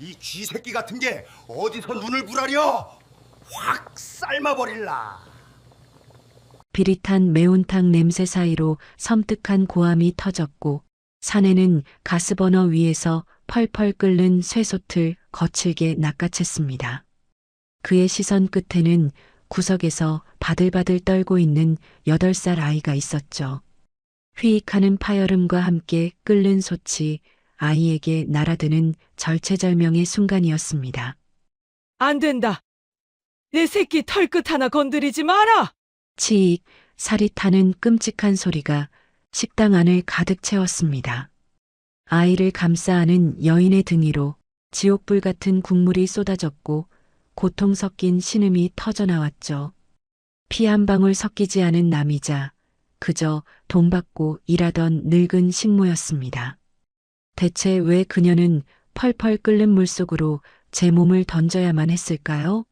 이 쥐새끼 같은 게 어디서 눈을 부라려? 확 삶아버릴라. 비릿한 매운탕 냄새 사이로 섬뜩한 고함이 터졌고 사내는 가스버너 위에서 펄펄 끓는 쇠솥을 거칠게 낚아챘습니다. 그의 시선 끝에는 구석에서 바들바들 떨고 있는 8살 아이가 있었죠. 휘익하는 파열음과 함께 끓는 솥이 아이에게 날아드는 절체절명의 순간이었습니다. 안 된다. 내 새끼 털끝 하나 건드리지 마라. 치익 살이 타는 끔찍한 소리가 식당 안을 가득 채웠습니다. 아이를 감싸 안은 여인의 등 위로 지옥불 같은 국물이 쏟아졌고 고통 섞인 신음이 터져나왔죠. 피 한 방울 섞이지 않은 남이자 그저 돈 받고 일하던 늙은 식모였습니다. 대체 왜 그녀는 펄펄 끓는 물속으로 제 몸을 던져야만 했을까요?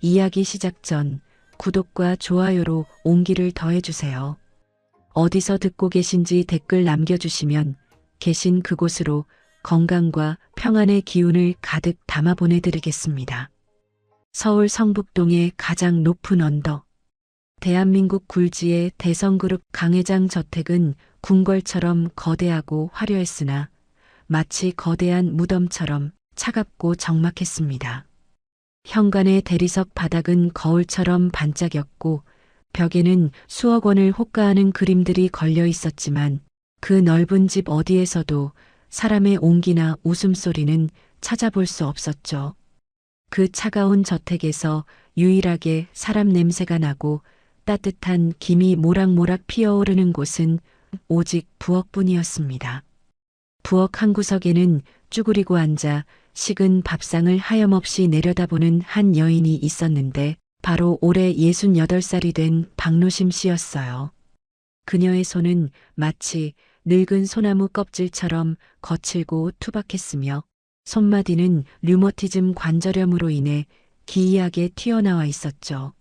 이야기 시작 전 구독과 좋아요로 온기를 더해주세요. 어디서 듣고 계신지 댓글 남겨주시면 계신 그곳으로 건강과 평안의 기운을 가득 담아 보내드리겠습니다. 서울 성북동의 가장 높은 언덕. 대한민국 굴지의 대성그룹 강회장 저택은 궁궐처럼 거대하고 화려했으나 마치 거대한 무덤처럼 차갑고 적막했습니다. 현관의 대리석 바닥은 거울처럼 반짝였고 벽에는 수억 원을 호가하는 그림들이 걸려 있었지만 그 넓은 집 어디에서도 사람의 온기나 웃음소리는 찾아볼 수 없었죠. 그 차가운 저택에서 유일하게 사람 냄새가 나고 따뜻한 김이 모락모락 피어오르는 곳은 오직 부엌뿐이었습니다. 부엌 한 구석에는 쭈그리고 앉아 식은 밥상을 하염없이 내려다보는 한 여인이 있었는데 바로 올해 68살이 된 박노심 씨였어요. 그녀의 손은 마치 늙은 소나무 껍질처럼 거칠고 투박했으며 손마디는 류머티즘 관절염으로 인해 기이하게 튀어나와 있었죠.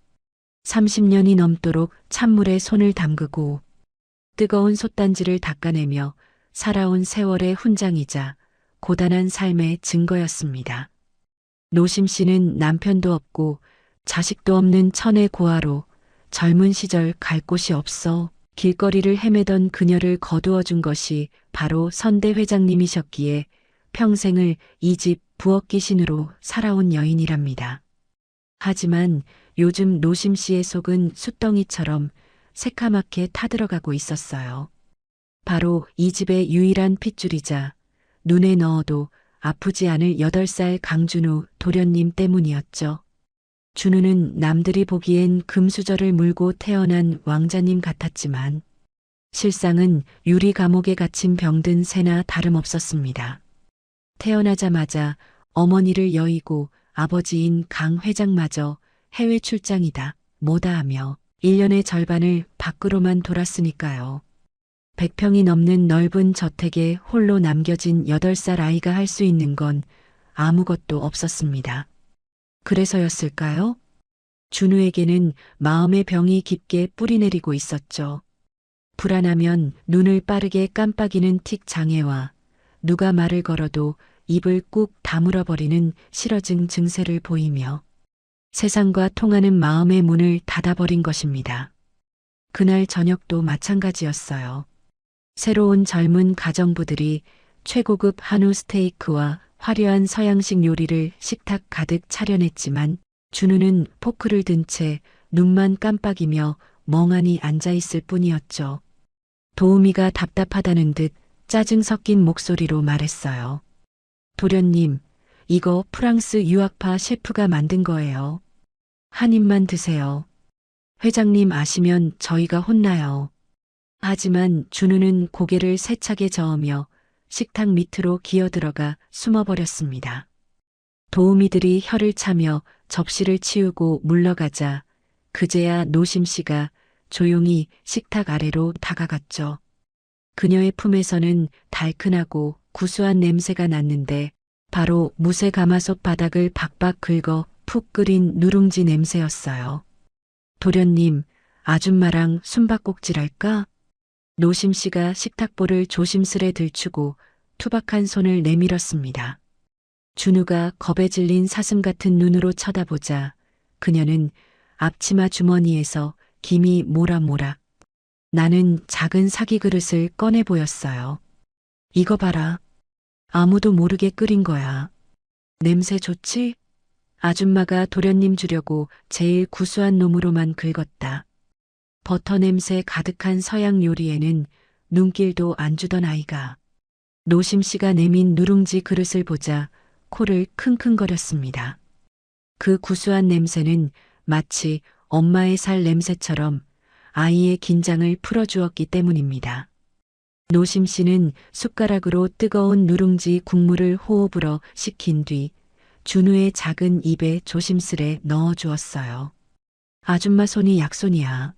30년이 넘도록 찬물에 손을 담그고 뜨거운 솥단지를 닦아내며 살아온 세월의 훈장이자 고단한 삶의 증거였습니다. 노심 씨는 남편도 없고 자식도 없는 천의 고아로 젊은 시절 갈 곳이 없어 길거리를 헤매던 그녀를 거두어 준 것이 바로 선대 회장님이셨기에 평생을 이 집 부엌 귀신으로 살아온 여인이랍니다. 하지만 요즘 노심 씨의 속은 숫덩이처럼 새카맣게 타들어가고 있었어요. 바로 이 집의 유일한 핏줄이자 눈에 넣어도 아프지 않을 8살 강준우 도련님 때문이었죠. 준우는 남들이 보기엔 금수저를 물고 태어난 왕자님 같았지만 실상은 유리 감옥에 갇힌 병든 새나 다름없었습니다. 태어나자마자 어머니를 여의고 아버지인 강 회장마저 해외 출장이다 뭐다 하며 1년의 절반을 밖으로만 돌았으니까요. 100평이 넘는 넓은 저택에 홀로 남겨진 8살 아이가 할 수 있는 건 아무것도 없었습니다. 그래서였을까요? 준우에게는 마음의 병이 깊게 뿌리내리고 있었죠. 불안하면 눈을 빠르게 깜빡이는 틱 장애와 누가 말을 걸어도 입을 꾹 다물어버리는 실어증 증세를 보이며 세상과 통하는 마음의 문을 닫아버린 것입니다. 그날 저녁도 마찬가지였어요. 새로운 젊은 가정부들이 최고급 한우 스테이크와 화려한 서양식 요리를 식탁 가득 차려냈지만 준우는 포크를 든 채 눈만 깜빡이며 멍하니 앉아있을 뿐이었죠. 도우미가 답답하다는 듯 짜증 섞인 목소리로 말했어요. 도련님, 이거 프랑스 유학파 셰프가 만든 거예요. 한 입만 드세요. 회장님 아시면 저희가 혼나요. 하지만 준우는 고개를 세차게 저으며 식탁 밑으로 기어들어가 숨어버렸습니다. 도우미들이 혀를 차며 접시를 치우고 물러가자 그제야 노심 씨가 조용히 식탁 아래로 다가갔죠. 그녀의 품에서는 달큰하고 구수한 냄새가 났는데 바로 무쇠 가마솥 바닥을 박박 긁어 푹 끓인 누룽지 냄새였어요. 도련님, 아줌마랑 숨바꼭질할까? 노심 씨가 식탁볼을 조심스레 들추고 투박한 손을 내밀었습니다. 준우가 겁에 질린 사슴 같은 눈으로 쳐다보자 그녀는 앞치마 주머니에서 김이 모락모락 나는 작은 사기 그릇을 꺼내 보였어요. 이거 봐라. 아무도 모르게 끓인 거야. 냄새 좋지? 아줌마가 도련님 주려고 제일 구수한 놈으로만 긁었다. 버터 냄새 가득한 서양 요리에는 눈길도 안 주던 아이가 노심 씨가 내민 누룽지 그릇을 보자 코를 킁킁거렸습니다. 그 구수한 냄새는 마치 엄마의 살 냄새처럼 아이의 긴장을 풀어주었기 때문입니다. 노심 씨는 숟가락으로 뜨거운 누룽지 국물을 호흡으로 식힌 뒤 준우의 작은 입에 조심스레 넣어주었어요. 아줌마 손이 약손이야.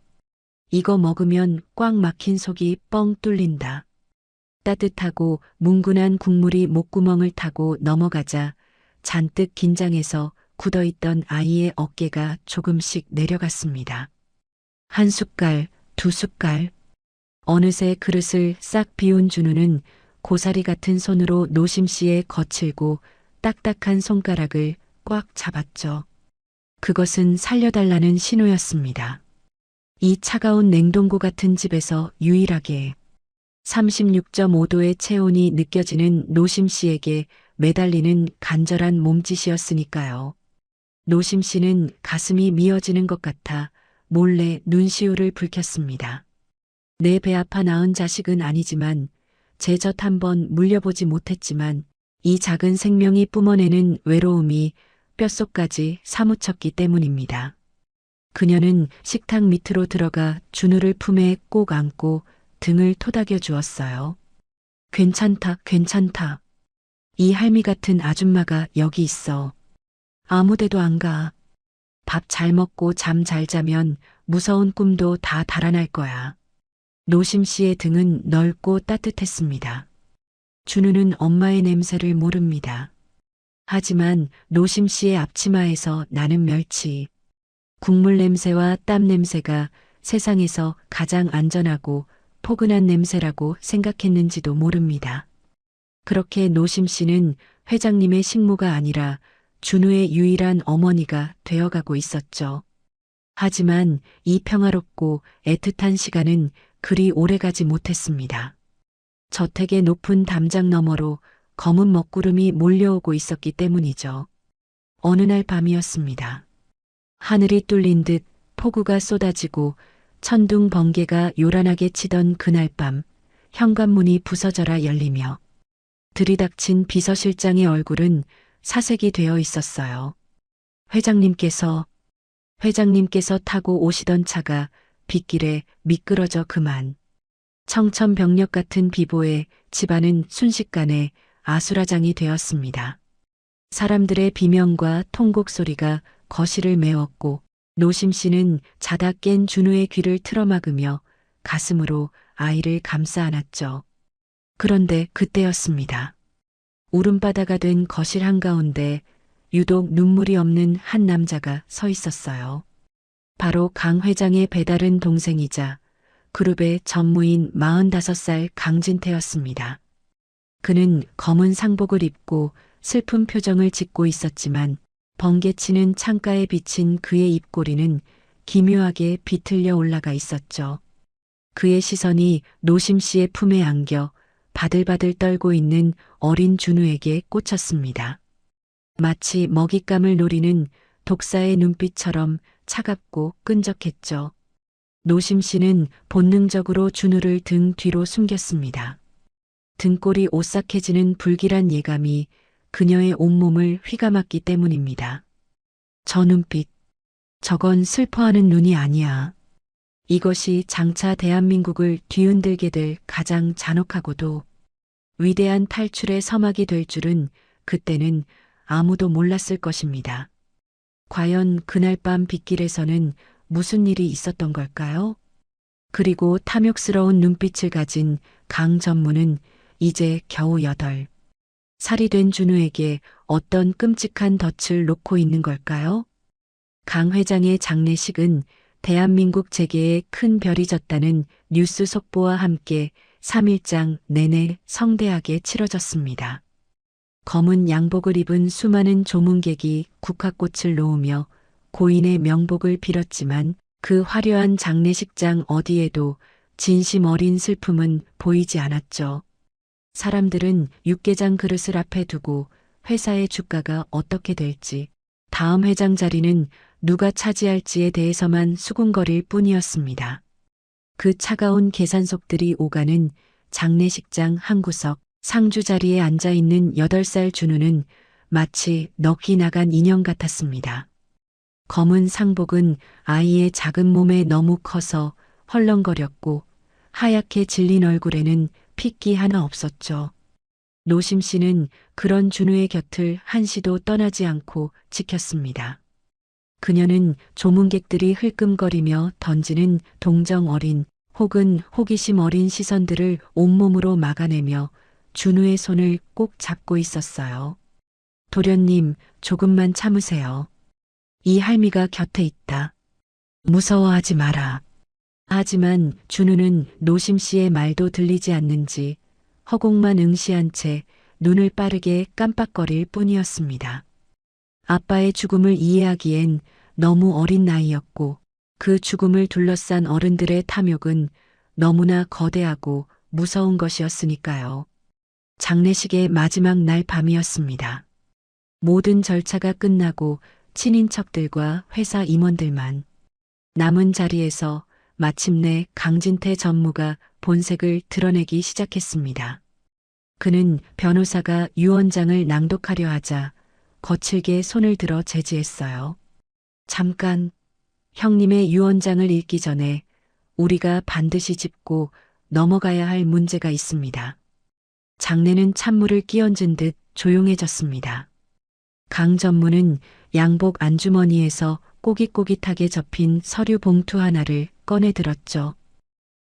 이거 먹으면 꽉 막힌 속이 뻥 뚫린다. 따뜻하고 뭉근한 국물이 목구멍을 타고 넘어가자 잔뜩 긴장해서 굳어있던 아이의 어깨가 조금씩 내려갔습니다. 한 숟갈, 두 숟갈. 어느새 그릇을 싹 비운 준우는 고사리 같은 손으로 노심 씨의 거칠고 딱딱한 손가락을 꽉 잡았죠. 그것은 살려달라는 신호였습니다. 이 차가운 냉동고 같은 집에서 유일하게 36.5도의 체온이 느껴지는 노심 씨에게 매달리는 간절한 몸짓이었으니까요. 노심 씨는 가슴이 미어지는 것 같아 몰래 눈시울을 붉혔습니다. 내 배 아파 낳은 자식은 아니지만 제 젖 한번 물려보지 못했지만 이 작은 생명이 뿜어내는 외로움이 뼛속까지 사무쳤기 때문입니다. 그녀는 식탁 밑으로 들어가 준우를 품에 꼭 안고 등을 토닥여 주었어요. 괜찮다, 괜찮다. 이 할미 같은 아줌마가 여기 있어. 아무데도 안 가. 밥 잘 먹고 잠 잘 자면 무서운 꿈도 다 달아날 거야. 노심 씨의 등은 넓고 따뜻했습니다. 준우는 엄마의 냄새를 모릅니다. 하지만 노심 씨의 앞치마에서 나는 멸치, 국물 냄새와 땀 냄새가 세상에서 가장 안전하고 포근한 냄새라고 생각했는지도 모릅니다. 그렇게 노심 씨는 회장님의 식모가 아니라 준우의 유일한 어머니가 되어가고 있었죠. 하지만 이 평화롭고 애틋한 시간은 그리 오래가지 못했습니다. 저택의 높은 담장 너머로 검은 먹구름이 몰려오고 있었기 때문이죠. 어느 날 밤이었습니다. 하늘이 뚫린 듯 폭우가 쏟아지고 천둥 번개가 요란하게 치던 그날 밤 현관문이 부서져라 열리며 들이닥친 비서실장의 얼굴은 사색이 되어 있었어요. 회장님께서 타고 오시던 차가 빗길에 미끄러져 그만. 청천벽력 같은 비보에 집안은 순식간에 아수라장이 되었습니다. 사람들의 비명과 통곡 소리가 거실을 메웠고 노심 씨는 자다 깬 준우의 귀를 틀어막으며 가슴으로 아이를 감싸 안았죠. 그런데 그때였습니다. 울음바다가 된 거실 한가운데 유독 눈물이 없는 한 남자가 서 있었어요. 바로 강 회장의 배다른 동생이자 그룹의 전무인 45살 강진태였습니다. 그는 검은 상복을 입고 슬픈 표정을 짓고 있었지만 번개치는 창가에 비친 그의 입꼬리는 기묘하게 비틀려 올라가 있었죠. 그의 시선이 노심 씨의 품에 안겨 바들바들 떨고 있는 어린 준우에게 꽂혔습니다. 마치 먹잇감을 노리는 독사의 눈빛처럼 차갑고 끈적했죠. 노심 씨는 본능적으로 준우를 등 뒤로 숨겼습니다. 등골이 오싹해지는 불길한 예감이 그녀의 온몸을 휘감았기 때문입니다. 저 눈빛, 저건 슬퍼하는 눈이 아니야. 이것이 장차 대한민국을 뒤흔들게 될 가장 잔혹하고도 위대한 탈출의 서막이 될 줄은 그때는 아무도 몰랐을 것입니다. 과연 그날 밤 빗길에서는 무슨 일이 있었던 걸까요? 그리고 탐욕스러운 눈빛을 가진 강 전무는 이제 겨우 8살이 된 준우에게 어떤 끔찍한 덫을 놓고 있는 걸까요? 강 회장의 장례식은 대한민국 재계에 큰 별이 졌다는 뉴스 속보와 함께 3일장 내내 성대하게 치러졌습니다. 검은 양복을 입은 수많은 조문객이 국화꽃을 놓으며 고인의 명복을 빌었지만 그 화려한 장례식장 어디에도 진심 어린 슬픔은 보이지 않았죠. 사람들은 육개장 그릇을 앞에 두고 회사의 주가가 어떻게 될지, 다음 회장 자리는 누가 차지할지에 대해서만 수군거릴 뿐이었습니다. 그 차가운 계산속들이 오가는 장례식장 한 구석, 상주 자리에 앉아있는 8살 준우는 마치 넋이 나간 인형 같았습니다. 검은 상복은 아이의 작은 몸에 너무 커서 헐렁거렸고 하얗게 질린 얼굴에는 핏기 하나 없었죠. 노심 씨는 그런 준우의 곁을 한시도 떠나지 않고 지켰습니다. 그녀는 조문객들이 흘끔거리며 던지는 동정 어린 혹은 호기심 어린 시선들을 온몸으로 막아내며 준우의 손을 꼭 잡고 있었어요. 도련님, 조금만 참으세요. 이 할미가 곁에 있다. 무서워하지 마라. 하지만 준우는 노심 씨의 말도 들리지 않는지 허공만 응시한 채 눈을 빠르게 깜빡거릴 뿐이었습니다. 아빠의 죽음을 이해하기엔 너무 어린 나이였고 그 죽음을 둘러싼 어른들의 탐욕은 너무나 거대하고 무서운 것이었으니까요. 장례식의 마지막 날 밤이었습니다. 모든 절차가 끝나고 친인척들과 회사 임원들만 남은 자리에서 마침내 강진태 전무가 본색을 드러내기 시작했습니다. 그는 변호사가 유언장을 낭독하려 하자 거칠게 손을 들어 제지했어요. 잠깐, 형님의 유언장을 읽기 전에 우리가 반드시 짚고 넘어가야 할 문제가 있습니다. 장내는 찬물을 끼얹은 듯 조용해졌습니다. 강 전무는 양복 안주머니에서 꼬깃꼬깃하게 접힌 서류 봉투 하나를 꺼내 들었죠.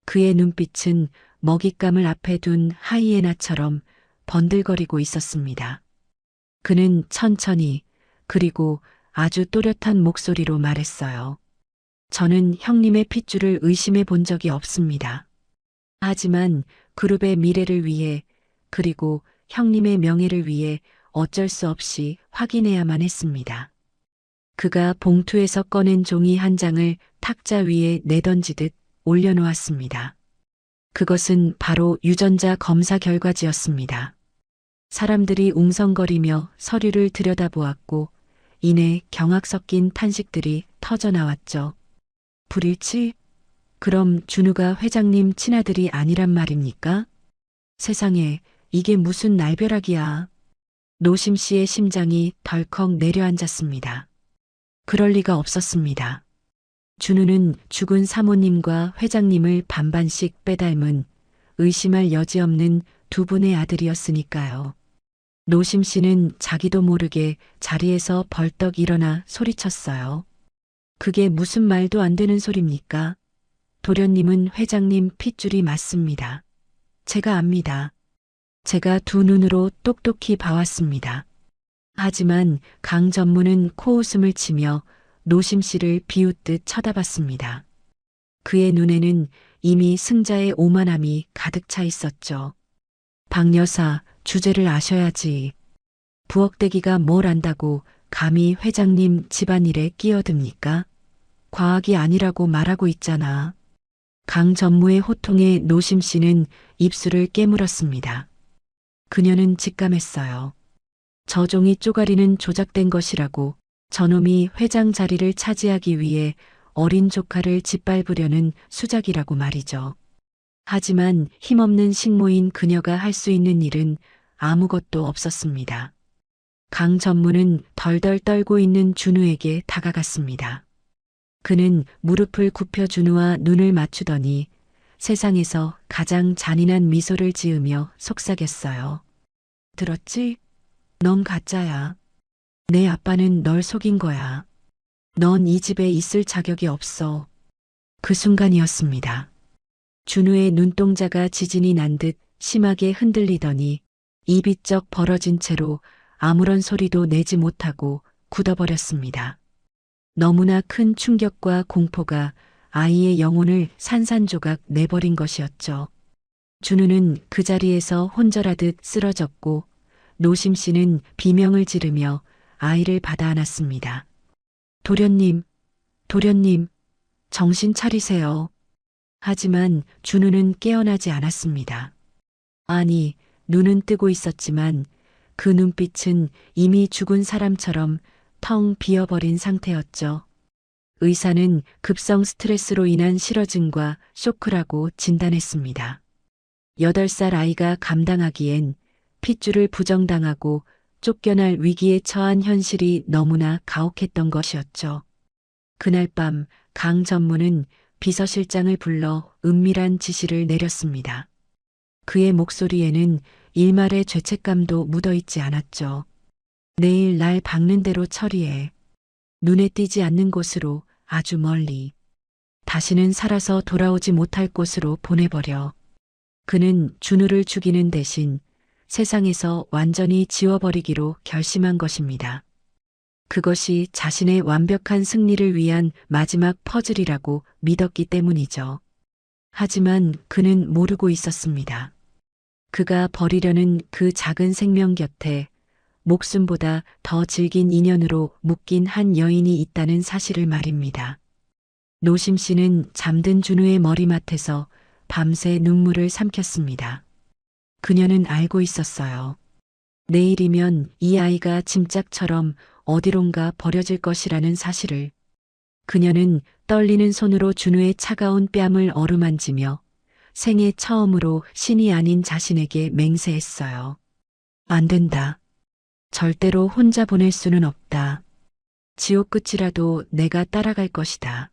그의 눈빛은 먹잇감을 앞에 둔 하이에나처럼 번들거리고 있었습니다. 그는 천천히 그리고 아주 또렷한 목소리로 말했어요. 저는 형님의 핏줄을 의심해 본 적이 없습니다. 하지만 그룹의 미래를 위해 그리고 형님의 명예를 위해 어쩔 수 없이 확인해야만 했습니다. 그가 봉투에서 꺼낸 종이 한 장을 탁자 위에 내던지듯 올려놓았습니다. 그것은 바로 유전자 검사 결과지였습니다. 사람들이 웅성거리며 서류를 들여다보았고 이내 경악 섞인 탄식들이 터져나왔죠. 불일치? 그럼 준우가 회장님 친아들이 아니란 말입니까? 세상에, 이게 무슨 날벼락이야. 노심 씨의 심장이 덜컥 내려앉았습니다. 그럴 리가 없었습니다. 준우는 죽은 사모님과 회장님을 반반씩 빼닮은 의심할 여지 없는 두 분의 아들이었으니까요. 노심 씨는 자기도 모르게 자리에서 벌떡 일어나 소리쳤어요. 그게 무슨 말도 안 되는 소리입니까? 도련님은 회장님 핏줄이 맞습니다. 제가 압니다. 제가 두 눈으로 똑똑히 봐왔습니다. 하지만 강 전무는 코웃음을 치며 노심 씨를 비웃듯 쳐다봤습니다. 그의 눈에는 이미 승자의 오만함이 가득 차 있었죠. 박 여사, 주제를 아셔야지. 부엌대기가 뭘 안다고 감히 회장님 집안일에 끼어듭니까? 과학이 아니라고 말하고 있잖아. 강 전무의 호통에 노심 씨는 입술을 깨물었습니다. 그녀는 직감했어요. 저 종이 쪼가리는 조작된 것이라고 저놈이 회장 자리를 차지하기 위해 어린 조카를 짓밟으려는 수작이라고 말이죠. 하지만 힘없는 식모인 그녀가 할 수 있는 일은 아무것도 없었습니다. 강 전무는 덜덜 떨고 있는 준우에게 다가갔습니다. 그는 무릎을 굽혀 준우와 눈을 맞추더니 세상에서 가장 잔인한 미소를 지으며 속삭였어요. 들었지? 넌 가짜야. 내 아빠는 널 속인 거야. 넌 이 집에 있을 자격이 없어. 그 순간이었습니다. 준우의 눈동자가 지진이 난 듯 심하게 흔들리더니 입이 쩍 벌어진 채로 아무런 소리도 내지 못하고 굳어버렸습니다. 너무나 큰 충격과 공포가 아이의 영혼을 산산조각 내버린 것이었죠. 준우는 그 자리에서 혼절하듯 쓰러졌고 노심 씨는 비명을 지르며 아이를 받아 안았습니다. 도련님, 도련님, 정신 차리세요. 하지만 준우는 깨어나지 않았습니다. 아니, 눈은 뜨고 있었지만 그 눈빛은 이미 죽은 사람처럼 텅 비어버린 상태였죠. 의사는 급성 스트레스로 인한 실어증과 쇼크라고 진단했습니다. 8살 아이가 감당하기엔 핏줄을 부정당하고 쫓겨날 위기에 처한 현실이 너무나 가혹했던 것이었죠. 그날 밤 강 전무는 비서실장을 불러 은밀한 지시를 내렸습니다. 그의 목소리에는 일말의 죄책감도 묻어있지 않았죠. 내일 날 박는 대로 처리해. 눈에 띄지 않는 곳으로 아주 멀리. 다시는 살아서 돌아오지 못할 곳으로 보내버려. 그는 준우를 죽이는 대신 세상에서 완전히 지워버리기로 결심한 것입니다. 그것이 자신의 완벽한 승리를 위한 마지막 퍼즐이라고 믿었기 때문이죠. 하지만 그는 모르고 있었습니다. 그가 버리려는 그 작은 생명 곁에 목숨보다 더 질긴 인연으로 묶인 한 여인이 있다는 사실을 말입니다. 노심 씨는 잠든 준우의 머리맡에서 밤새 눈물을 삼켰습니다. 그녀는 알고 있었어요. 내일이면 이 아이가 짐짝처럼 어디론가 버려질 것이라는 사실을. 그녀는 떨리는 손으로 준우의 차가운 뺨을 어루만지며 생애 처음으로 신이 아닌 자신에게 맹세했어요. 안 된다. 절대로 혼자 보낼 수는 없다. 지옥 끝이라도 내가 따라갈 것이다.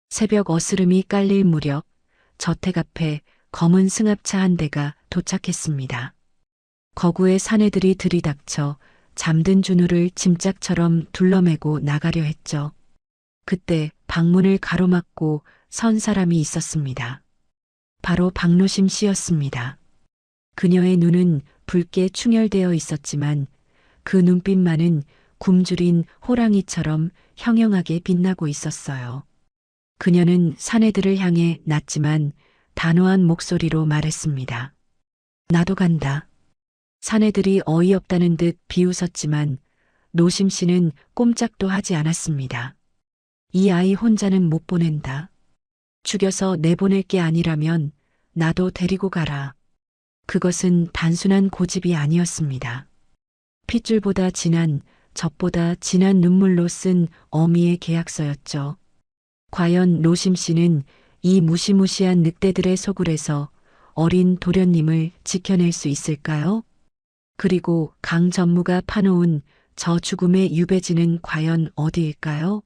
새벽 어스름이 깔릴 무렵 저택 앞에 검은 승합차 한 대가 도착했습니다. 거구의 사내들이 들이닥쳐 잠든 준우를 짐짝처럼 둘러매고 나가려 했죠. 그때 방문을 가로막고 선 사람이 있었습니다. 바로 박노심 씨였습니다. 그녀의 눈은 붉게 충혈되어 있었지만 그 눈빛만은 굶주린 호랑이처럼 형형하게 빛나고 있었어요. 그녀는 사내들을 향해 낮지만 단호한 목소리로 말했습니다. 나도 간다. 사내들이 어이없다는 듯 비웃었지만 노심 씨는 꼼짝도 하지 않았습니다. 이 아이 혼자는 못 보낸다. 죽여서 내보낼 게 아니라면 나도 데리고 가라. 그것은 단순한 고집이 아니었습니다. 핏줄보다 진한, 젖보다 진한 눈물로 쓴 어미의 계약서였죠. 과연 노심 씨는 이 무시무시한 늑대들의 소굴에서 어린 도련님을 지켜낼 수 있을까요? 그리고 강 전무가 파놓은 저 죽음의 유배지는 과연 어디일까요?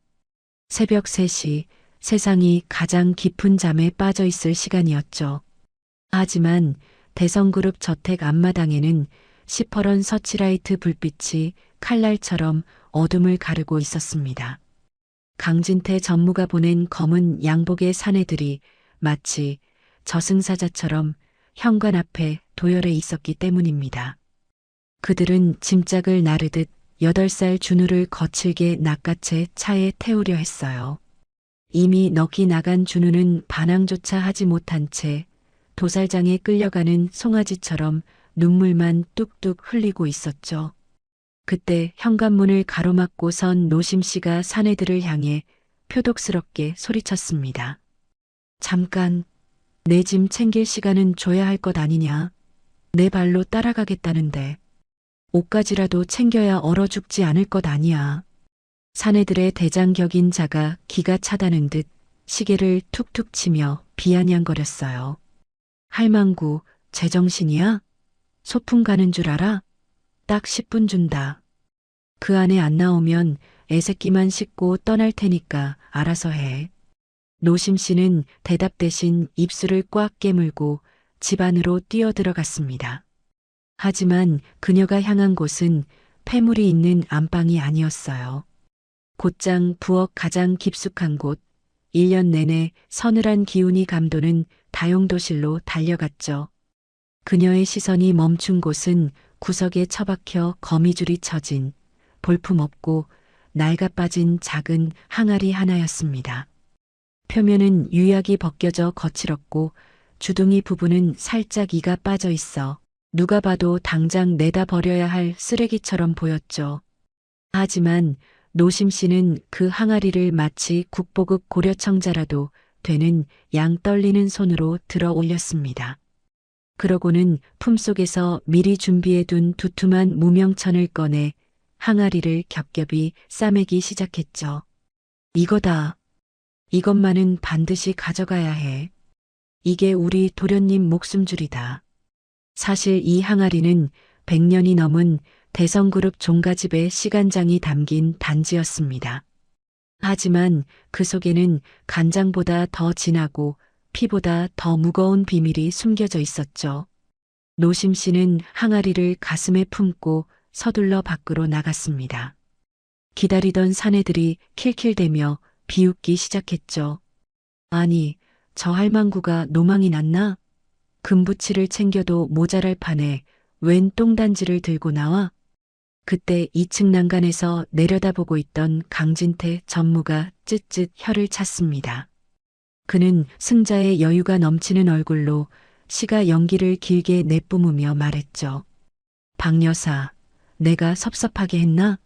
새벽 3시, 세상이 가장 깊은 잠에 빠져 있을 시간이었죠. 하지만 대성그룹 저택 앞마당에는 시퍼런 서치라이트 불빛이 칼날처럼 어둠을 가르고 있었습니다. 강진태 전무가 보낸 검은 양복의 사내들이 마치 저승사자처럼 현관 앞에 도열해 있었기 때문입니다. 그들은 짐짝을 나르듯 8살 준우를 거칠게 낚아채 차에 태우려 했어요. 이미 넋이 나간 준우는 반항조차 하지 못한 채 도살장에 끌려가는 송아지처럼 눈물만 뚝뚝 흘리고 있었죠. 그때 현관문을 가로막고 선 노심 씨가 사내들을 향해 표독스럽게 소리쳤습니다. 잠깐, 내 짐 챙길 시간은 줘야 할 것 아니냐. 내 발로 따라가겠다는데. 옷까지라도 챙겨야 얼어 죽지 않을 것 아니야. 사내들의 대장격인 자가 기가 차다는 듯 시계를 툭툭 치며 비아냥거렸어요. 할망구, 제정신이야? 소풍 가는 줄 알아? 딱 10분 준다. 그 안에 안 나오면 애새끼만 씻고 떠날 테니까 알아서 해. 노심 씨는 대답 대신 입술을 꽉 깨물고 집 안으로 뛰어들어갔습니다. 하지만 그녀가 향한 곳은 폐물이 있는 안방이 아니었어요. 곧장 부엌 가장 깊숙한 곳, 1년 내내 서늘한 기운이 감도는 다용도실로 달려갔죠. 그녀의 시선이 멈춘 곳은 구석에 처박혀 거미줄이 쳐진 볼품없고 낡아빠진 작은 항아리 하나였습니다. 표면은 유약이 벗겨져 거칠었고 주둥이 부분은 살짝 이가 빠져 있어 누가 봐도 당장 내다 버려야 할 쓰레기처럼 보였죠. 하지만 노심 씨는 그 항아리를 마치 국보급 고려청자라도 되는 양 떨리는 손으로 들어 올렸습니다. 그러고는 품속에서 미리 준비해둔 두툼한 무명천을 꺼내 항아리를 겹겹이 싸매기 시작했죠. 이거다. 이것만은 반드시 가져가야 해. 이게 우리 도련님 목숨줄이다. 사실 이 항아리는 100년이 넘은 대성그룹 종가집의 시간장이 담긴 단지였습니다. 하지만 그 속에는 간장보다 더 진하고 피보다 더 무거운 비밀이 숨겨져 있었죠. 노심 씨는 항아리를 가슴에 품고 서둘러 밖으로 나갔습니다. 기다리던 사내들이 킬킬대며 비웃기 시작했죠. 아니, 저 할망구가 노망이 났나? 금부치를 챙겨도 모자랄 판에 웬 똥단지를 들고 나와? 그때 2층 난간에서 내려다보고 있던 강진태 전무가 쯧쯧 혀를 찼습니다. 그는 승자의 여유가 넘치는 얼굴로 시가 연기를 길게 내뿜으며 말했죠. 박 여사, 내가 섭섭하게 했나?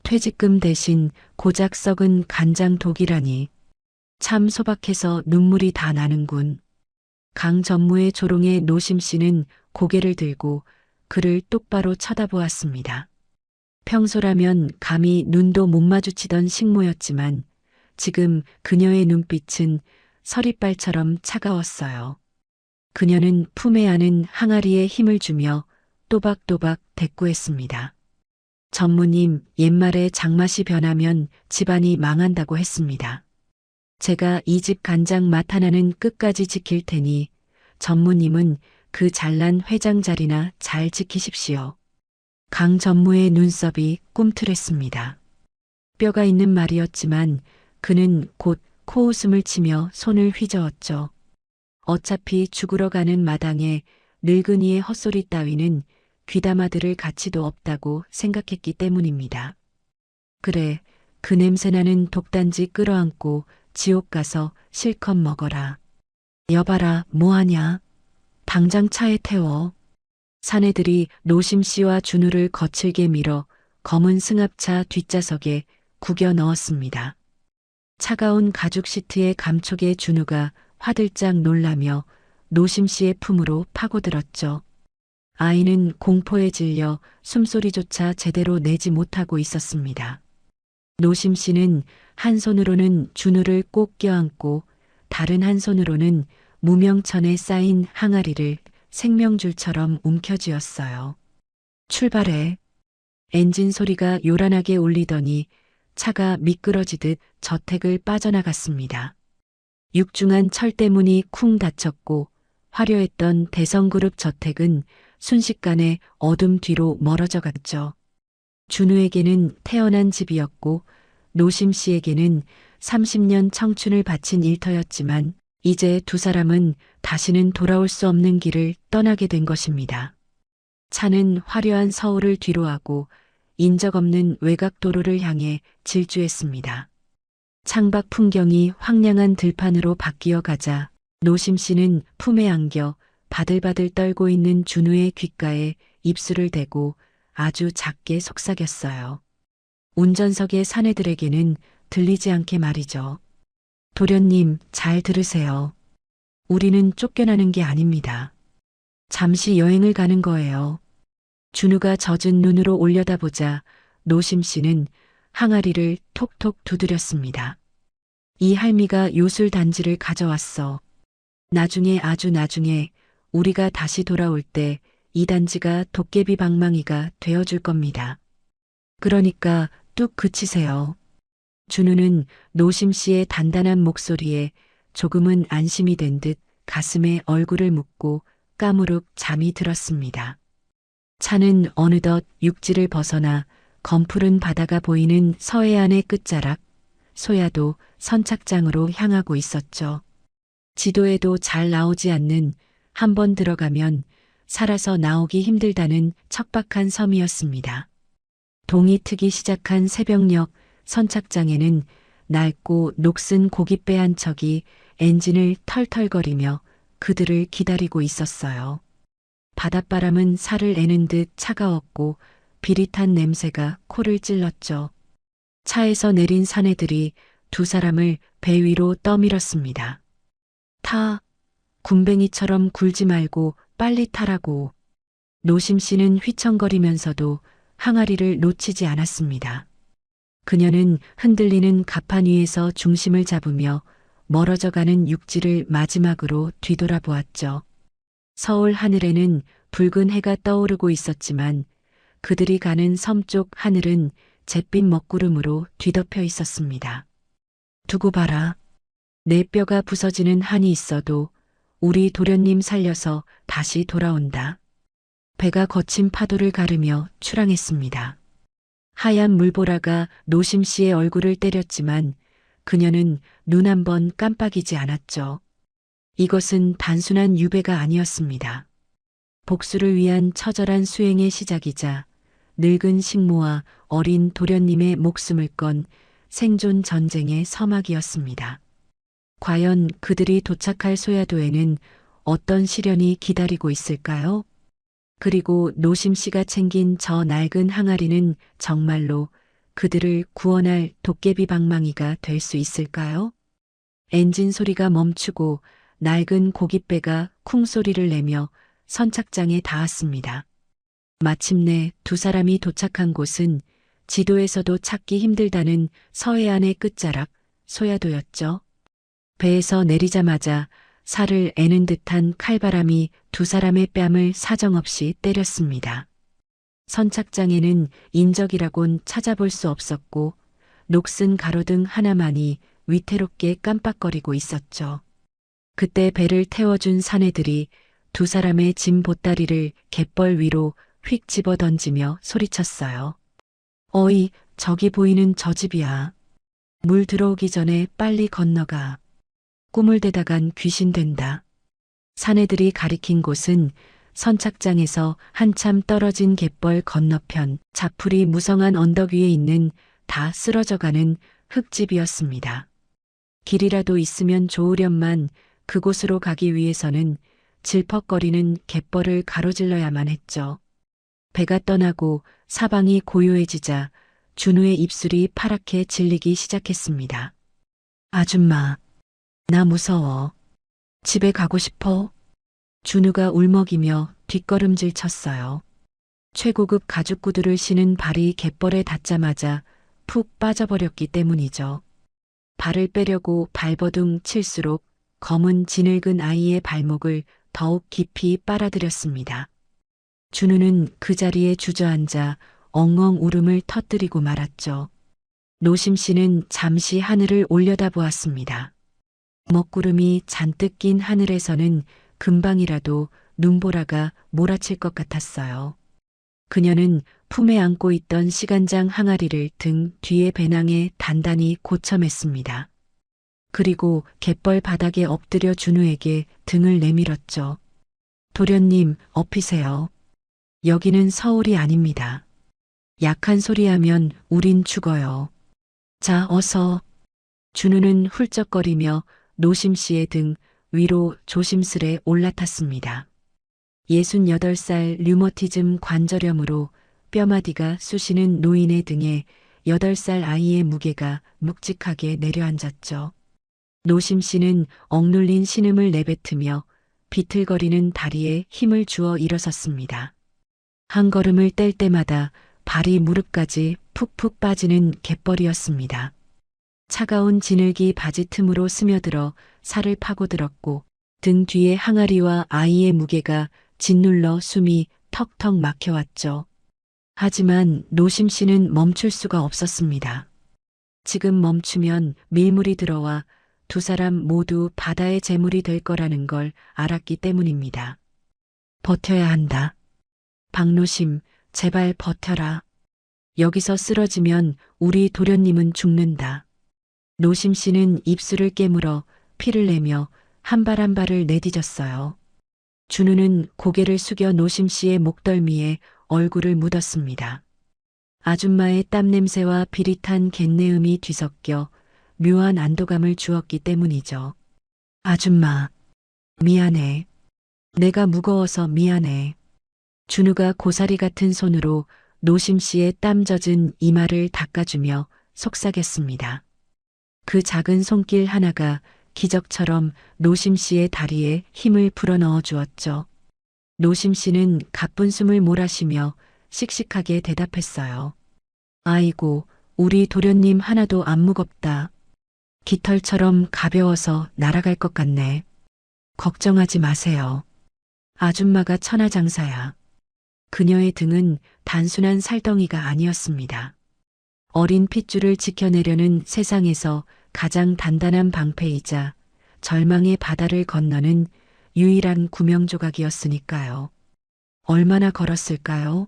퇴직금 대신 고작 썩은 간장 독이라니. 참 소박해서 눈물이 다 나는군. 강 전무의 조롱에 노심 씨는 고개를 들고 그를 똑바로 쳐다보았습니다. 평소라면 감히 눈도 못 마주치던 식모였지만 지금 그녀의 눈빛은 서리발처럼 차가웠어요. 그녀는 품에 안은 항아리에 힘을 주며 또박또박 대꾸했습니다. 전무님, 옛말에 장맛이 변하면 집안이 망한다고 했습니다. 제가 이 집 간장 맛 하나는 끝까지 지킬 테니 전무님은 그 잘난 회장 자리나 잘 지키십시오. 강 전무의 눈썹이 꿈틀했습니다. 뼈가 있는 말이었지만 그는 곧 코웃음을 치며 손을 휘저었죠. 어차피 죽으러 가는 마당에 늙은이의 헛소리 따위는 귀담아 들을 가치도 없다고 생각했기 때문입니다. 그래, 그 냄새나는 독단지 끌어안고 지옥 가서 실컷 먹어라. 여봐라, 뭐하냐? 당장 차에 태워. 사내들이 노심 씨와 준우를 거칠게 밀어 검은 승합차 뒷좌석에 구겨 넣었습니다. 차가운 가죽 시트에 감촉에 준우가 화들짝 놀라며 노심 씨의 품으로 파고들었죠. 아이는 공포에 질려 숨소리조차 제대로 내지 못하고 있었습니다. 노심 씨는 한 손으로는 준우를 꼭 껴안고 다른 한 손으로는 무명천에 쌓인 항아리를 생명줄처럼 움켜쥐었어요. 출발해. 엔진 소리가 요란하게 울리더니 차가 미끄러지듯 저택을 빠져나갔습니다. 육중한 철대문이 쿵 닫혔고 화려했던 대성그룹 저택은 순식간에 어둠 뒤로 멀어져 갔죠. 준우에게는 태어난 집이었고 노심 씨에게는 30년 청춘을 바친 일터였지만 이제 두 사람은 다시는 돌아올 수 없는 길을 떠나게 된 것입니다. 차는 화려한 서울을 뒤로하고 인적 없는 외곽도로를 향해 질주했습니다. 창밖 풍경이 황량한 들판으로 바뀌어 가자 노심 씨는 품에 안겨 바들바들 떨고 있는 준우의 귓가에 입술을 대고 아주 작게 속삭였어요. 운전석의 사내들에게는 들리지 않게 말이죠. 도련님, 잘 들으세요. 우리는 쫓겨나는 게 아닙니다. 잠시 여행을 가는 거예요. 준우가 젖은 눈으로 올려다보자 노심 씨는 항아리를 톡톡 두드렸습니다. 이 할미가 요술 단지를 가져왔어. 나중에 아주 나중에 우리가 다시 돌아올 때 이 단지가 도깨비 방망이가 되어줄 겁니다. 그러니까 뚝 그치세요. 준우는 노심 씨의 단단한 목소리에 조금은 안심이 된 듯 가슴에 얼굴을 묻고 까무룩 잠이 들었습니다. 차는 어느덧 육지를 벗어나 검푸른 바다가 보이는 서해안의 끝자락, 소야도 선착장으로 향하고 있었죠. 지도에도 잘 나오지 않는 한 번 들어가면 살아서 나오기 힘들다는 척박한 섬이었습니다. 동이 트기 시작한 새벽녘 선착장에는 낡고 녹슨 고깃배 한 척이 엔진을 털털거리며 그들을 기다리고 있었어요. 바닷바람은 살을 애는 듯 차가웠고 비릿한 냄새가 코를 찔렀죠. 차에서 내린 사내들이 두 사람을 배 위로 떠밀었습니다. 타, 군뱅이처럼 굴지 말고 빨리 타라고. 노심 씨는 휘청거리면서도 항아리를 놓치지 않았습니다. 그녀는 흔들리는 갑판 위에서 중심을 잡으며 멀어져가는 육지를 마지막으로 뒤돌아보았죠. 서울 하늘에는 붉은 해가 떠오르고 있었지만 그들이 가는 섬 쪽 하늘은 잿빛 먹구름으로 뒤덮여 있었습니다. 두고 봐라. 내 뼈가 부서지는 한이 있어도 우리 도련님 살려서 다시 돌아온다. 배가 거친 파도를 가르며 출항했습니다. 하얀 물보라가 노심 씨의 얼굴을 때렸지만 그녀는 눈 한 번 깜빡이지 않았죠. 이것은 단순한 유배가 아니었습니다. 복수를 위한 처절한 수행의 시작이자 늙은 식모와 어린 도련님의 목숨을 건 생존 전쟁의 서막이었습니다. 과연 그들이 도착할 소야도에는 어떤 시련이 기다리고 있을까요? 그리고 노심 씨가 챙긴 저 낡은 항아리는 정말로 그들을 구원할 도깨비 방망이가 될 수 있을까요? 엔진 소리가 멈추고 낡은 고깃배가 쿵소리를 내며 선착장에 닿았습니다. 마침내 두 사람이 도착한 곳은 지도에서도 찾기 힘들다는 서해안의 끝자락 소야도였죠. 배에서 내리자마자 살을 애는 듯한 칼바람이 두 사람의 뺨을 사정없이 때렸습니다. 선착장에는 인적이라곤 찾아볼 수 없었고 녹슨 가로등 하나만이 위태롭게 깜빡거리고 있었죠. 그때 배를 태워준 사내들이 두 사람의 짐 보따리를 갯벌 위로 휙 집어 던지며 소리쳤어요. 어이, 저기 보이는 저 집이야. 물 들어오기 전에 빨리 건너가. 꿈을 대다간 귀신 된다. 사내들이 가리킨 곳은 선착장에서 한참 떨어진 갯벌 건너편 자풀이 무성한 언덕 위에 있는 다 쓰러져가는 흙집이었습니다. 길이라도 있으면 좋으련만 그곳으로 가기 위해서는 질퍽거리는 갯벌을 가로질러야만 했죠. 배가 떠나고 사방이 고요해지자 준우의 입술이 파랗게 질리기 시작했습니다. 아줌마, 나 무서워. 집에 가고 싶어. 준우가 울먹이며 뒷걸음질 쳤어요. 최고급 가죽 구두를 신은 발이 갯벌에 닿자마자 푹 빠져버렸기 때문이죠. 발을 빼려고 발버둥 칠수록 검은 진흙은 아이의 발목을 더욱 깊이 빨아들였습니다. 준우는 그 자리에 주저앉아 엉엉 울음을 터뜨리고 말았죠. 노심 씨는 잠시 하늘을 올려다보았습니다. 먹구름이 잔뜩 낀 하늘에서는 금방이라도 눈보라가 몰아칠 것 같았어요. 그녀는 품에 안고 있던 시간장 항아리를 등 뒤에 배낭에 단단히 고쳐맸습니다. 그리고 갯벌 바닥에 엎드려 준우에게 등을 내밀었죠. 도련님, 업히세요. 여기는 서울이 아닙니다. 약한 소리하면 우린 죽어요. 자, 어서. 준우는 훌쩍거리며 노심 씨의 등 위로 조심스레 올라탔습니다. 68살 류머티즘 관절염으로 뼈마디가 쑤시는 노인의 등에 8살 아이의 무게가 묵직하게 내려앉았죠. 노심 씨는 억눌린 신음을 내뱉으며 비틀거리는 다리에 힘을 주어 일어섰습니다. 한 걸음을 뗄 때마다 발이 무릎까지 푹푹 빠지는 갯벌이었습니다. 차가운 진흙이 바지 틈으로 스며들어 살을 파고들었고 등 뒤에 항아리와 아이의 무게가 짓눌러 숨이 턱턱 막혀왔죠. 하지만 노심 씨는 멈출 수가 없었습니다. 지금 멈추면 밀물이 들어와 두 사람 모두 바다의 재물이 될 거라는 걸 알았기 때문입니다. 버텨야 한다. 박노심, 제발 버텨라. 여기서 쓰러지면 우리 도련님은 죽는다. 노심 씨는 입술을 깨물어 피를 내며 한 발 한 발을 내디뎠어요. 준우는 고개를 숙여 노심 씨의 목덜미에 얼굴을 묻었습니다. 아줌마의 땀 냄새와 비릿한 갯내음이 뒤섞여 묘한 안도감을 주었기 때문이죠. 아줌마, 미안해. 내가 무거워서 미안해. 준우가 고사리 같은 손으로 노심 씨의 땀 젖은 이마를 닦아주며 속삭였습니다. 그 작은 손길 하나가 기적처럼 노심 씨의 다리에 힘을 불어넣어 주었죠. 노심 씨는 가쁜 숨을 몰아쉬며 씩씩하게 대답했어요. 아이고, 우리 도련님 하나도 안 무겁다. 깃털처럼 가벼워서 날아갈 것 같네. 걱정하지 마세요. 아줌마가 천하장사야. 그녀의 등은 단순한 살덩이가 아니었습니다. 어린 핏줄을 지켜내려는 세상에서 가장 단단한 방패이자 절망의 바다를 건너는 유일한 구명조각이었으니까요. 얼마나 걸었을까요?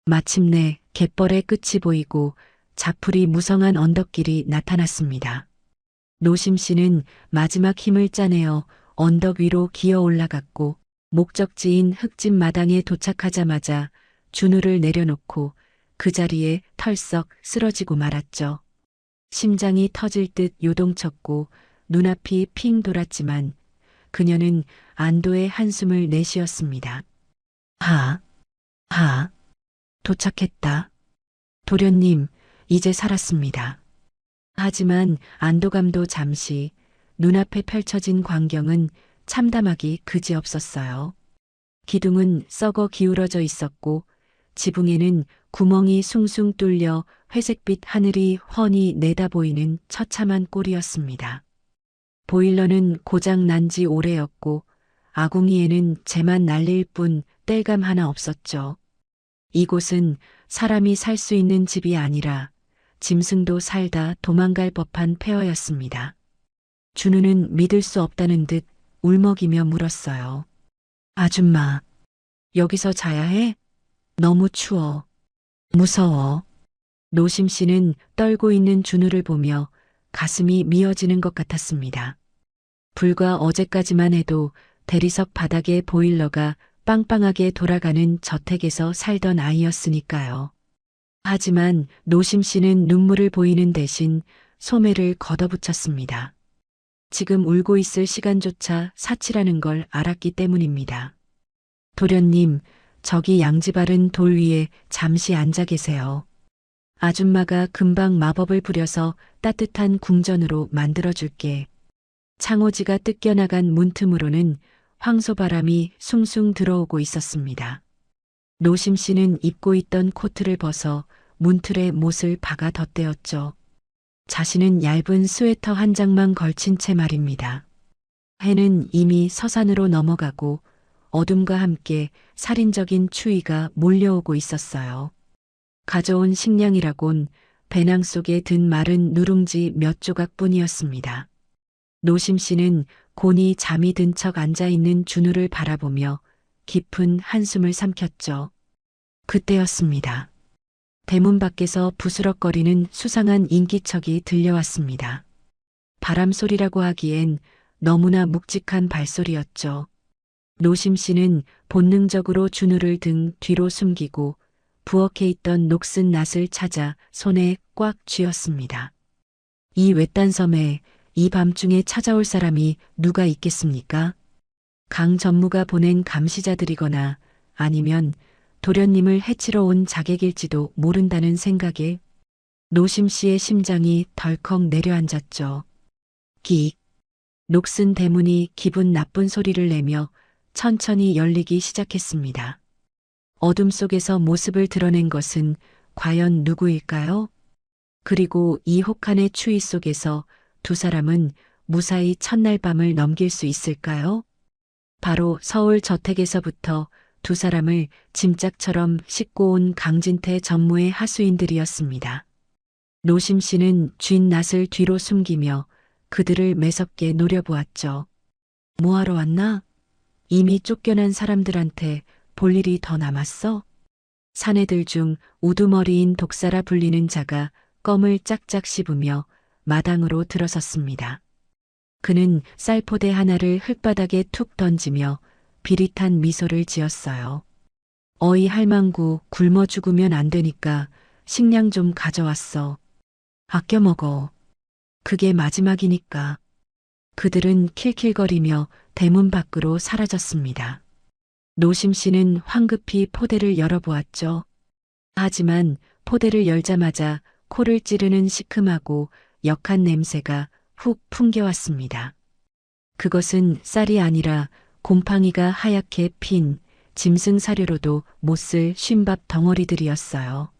마침내 갯벌의 끝이 보이고 자풀이 무성한 언덕길이 나타났습니다. 노심 씨는 마지막 힘을 짜내어 언덕 위로 기어 올라갔고 목적지인 흙집 마당에 도착하자마자 준우를 내려놓고 그 자리에 털썩 쓰러지고 말았죠. 심장이 터질 듯 요동쳤고 눈앞이 핑 돌았지만 그녀는 안도의 한숨을 내쉬었습니다. 도착했다. 도련님, 이제 살았습니다. 하지만 안도감도 잠시, 눈앞에 펼쳐진 광경은 참담하기 그지없었어요. 기둥은 썩어 기울어져 있었고 지붕에는 구멍이 숭숭 뚫려 회색빛 하늘이 훤히 내다보이는 처참한 꼴이었습니다. 보일러는 고장 난 지 오래였고 아궁이에는 재만 날릴 뿐 땔감 하나 없었죠. 이곳은 사람이 살 수 있는 집이 아니라 짐승도 살다 도망갈 법한 폐허였습니다. 준우는 믿을 수 없다는 듯 울먹이며 물었어요. 아줌마, 여기서 자야 해? 너무 추워. 무서워. 노심 씨는 떨고 있는 준우를 보며 가슴이 미어지는 것 같았습니다. 불과 어제까지만 해도 대리석 바닥에 보일러가 빵빵하게 돌아가는 저택에서 살던 아이였으니까요. 하지만 노심 씨는 눈물을 보이는 대신 소매를 걷어붙였습니다. 지금 울고 있을 시간조차 사치라는 걸 알았기 때문입니다. 도련님, 저기 양지바른 돌 위에 잠시 앉아 계세요. 아줌마가 금방 마법을 부려서 따뜻한 궁전으로 만들어줄게. 창호지가 뜯겨나간 문틈으로는 황소바람이 숭숭 들어오고 있었습니다. 노심 씨는 입고 있던 코트를 벗어 문틀에 못을 박아 덧대었죠. 자신은 얇은 스웨터 한 장만 걸친 채 말입니다. 해는 이미 서산으로 넘어가고 어둠과 함께 살인적인 추위가 몰려오고 있었어요. 가져온 식량이라곤 배낭 속에 든 마른 누룽지 몇 조각뿐이었습니다. 노심 씨는 곤히 잠이 든 척 앉아있는 준우를 바라보며 깊은 한숨을 삼켰죠. 그때였습니다. 대문 밖에서 부스럭거리는 수상한 인기척이 들려왔습니다. 바람 소리라고 하기엔 너무나 묵직한 발소리였죠. 노심 씨는 본능적으로 준우를 등 뒤로 숨기고 부엌에 있던 녹슨 낫을 찾아 손에 꽉 쥐었습니다. 이 외딴 섬에 이 밤중에 찾아올 사람이 누가 있겠습니까? 강 전무가 보낸 감시자들이거나 아니면 도련님을 해치러 온 자객일지도 모른다는 생각에 노심 씨의 심장이 덜컥 내려앉았죠. 끽. 녹슨 대문이 기분 나쁜 소리를 내며 천천히 열리기 시작했습니다. 어둠 속에서 모습을 드러낸 것은 과연 누구일까요? 그리고 이 혹한의 추위 속에서 두 사람은 무사히 첫날 밤을 넘길 수 있을까요? 바로 서울 저택에서부터 두 사람을 짐짝처럼 싣고 온 강진태 전무의 하수인들이었습니다. 노심 씨는 쥔 낫을 뒤로 숨기며 그들을 매섭게 노려보았죠. 뭐하러 왔나? 이미 쫓겨난 사람들한테 볼 일이 더 남았어? 사내들 중 우두머리인 독사라 불리는 자가 껌을 짝짝 씹으며 마당으로 들어섰습니다. 그는 쌀포대 하나를 흙바닥에 툭 던지며 비릿한 미소를 지었어요. 어이 할망구 굶어 죽으면 안 되니까 식량 좀 가져왔어. 아껴 먹어. 그게 마지막이니까. 그들은 킬킬거리며 대문 밖으로 사라졌습니다. 노심 씨는 황급히 포대를 열어보았죠. 하지만 포대를 열자마자 코를 찌르는 시큼하고 역한 냄새가 훅 풍겨왔습니다. 그것은 쌀이 아니라 곰팡이가 하얗게 핀 짐승 사료로도 못 쓸 쉰밥 덩어리들이었어요.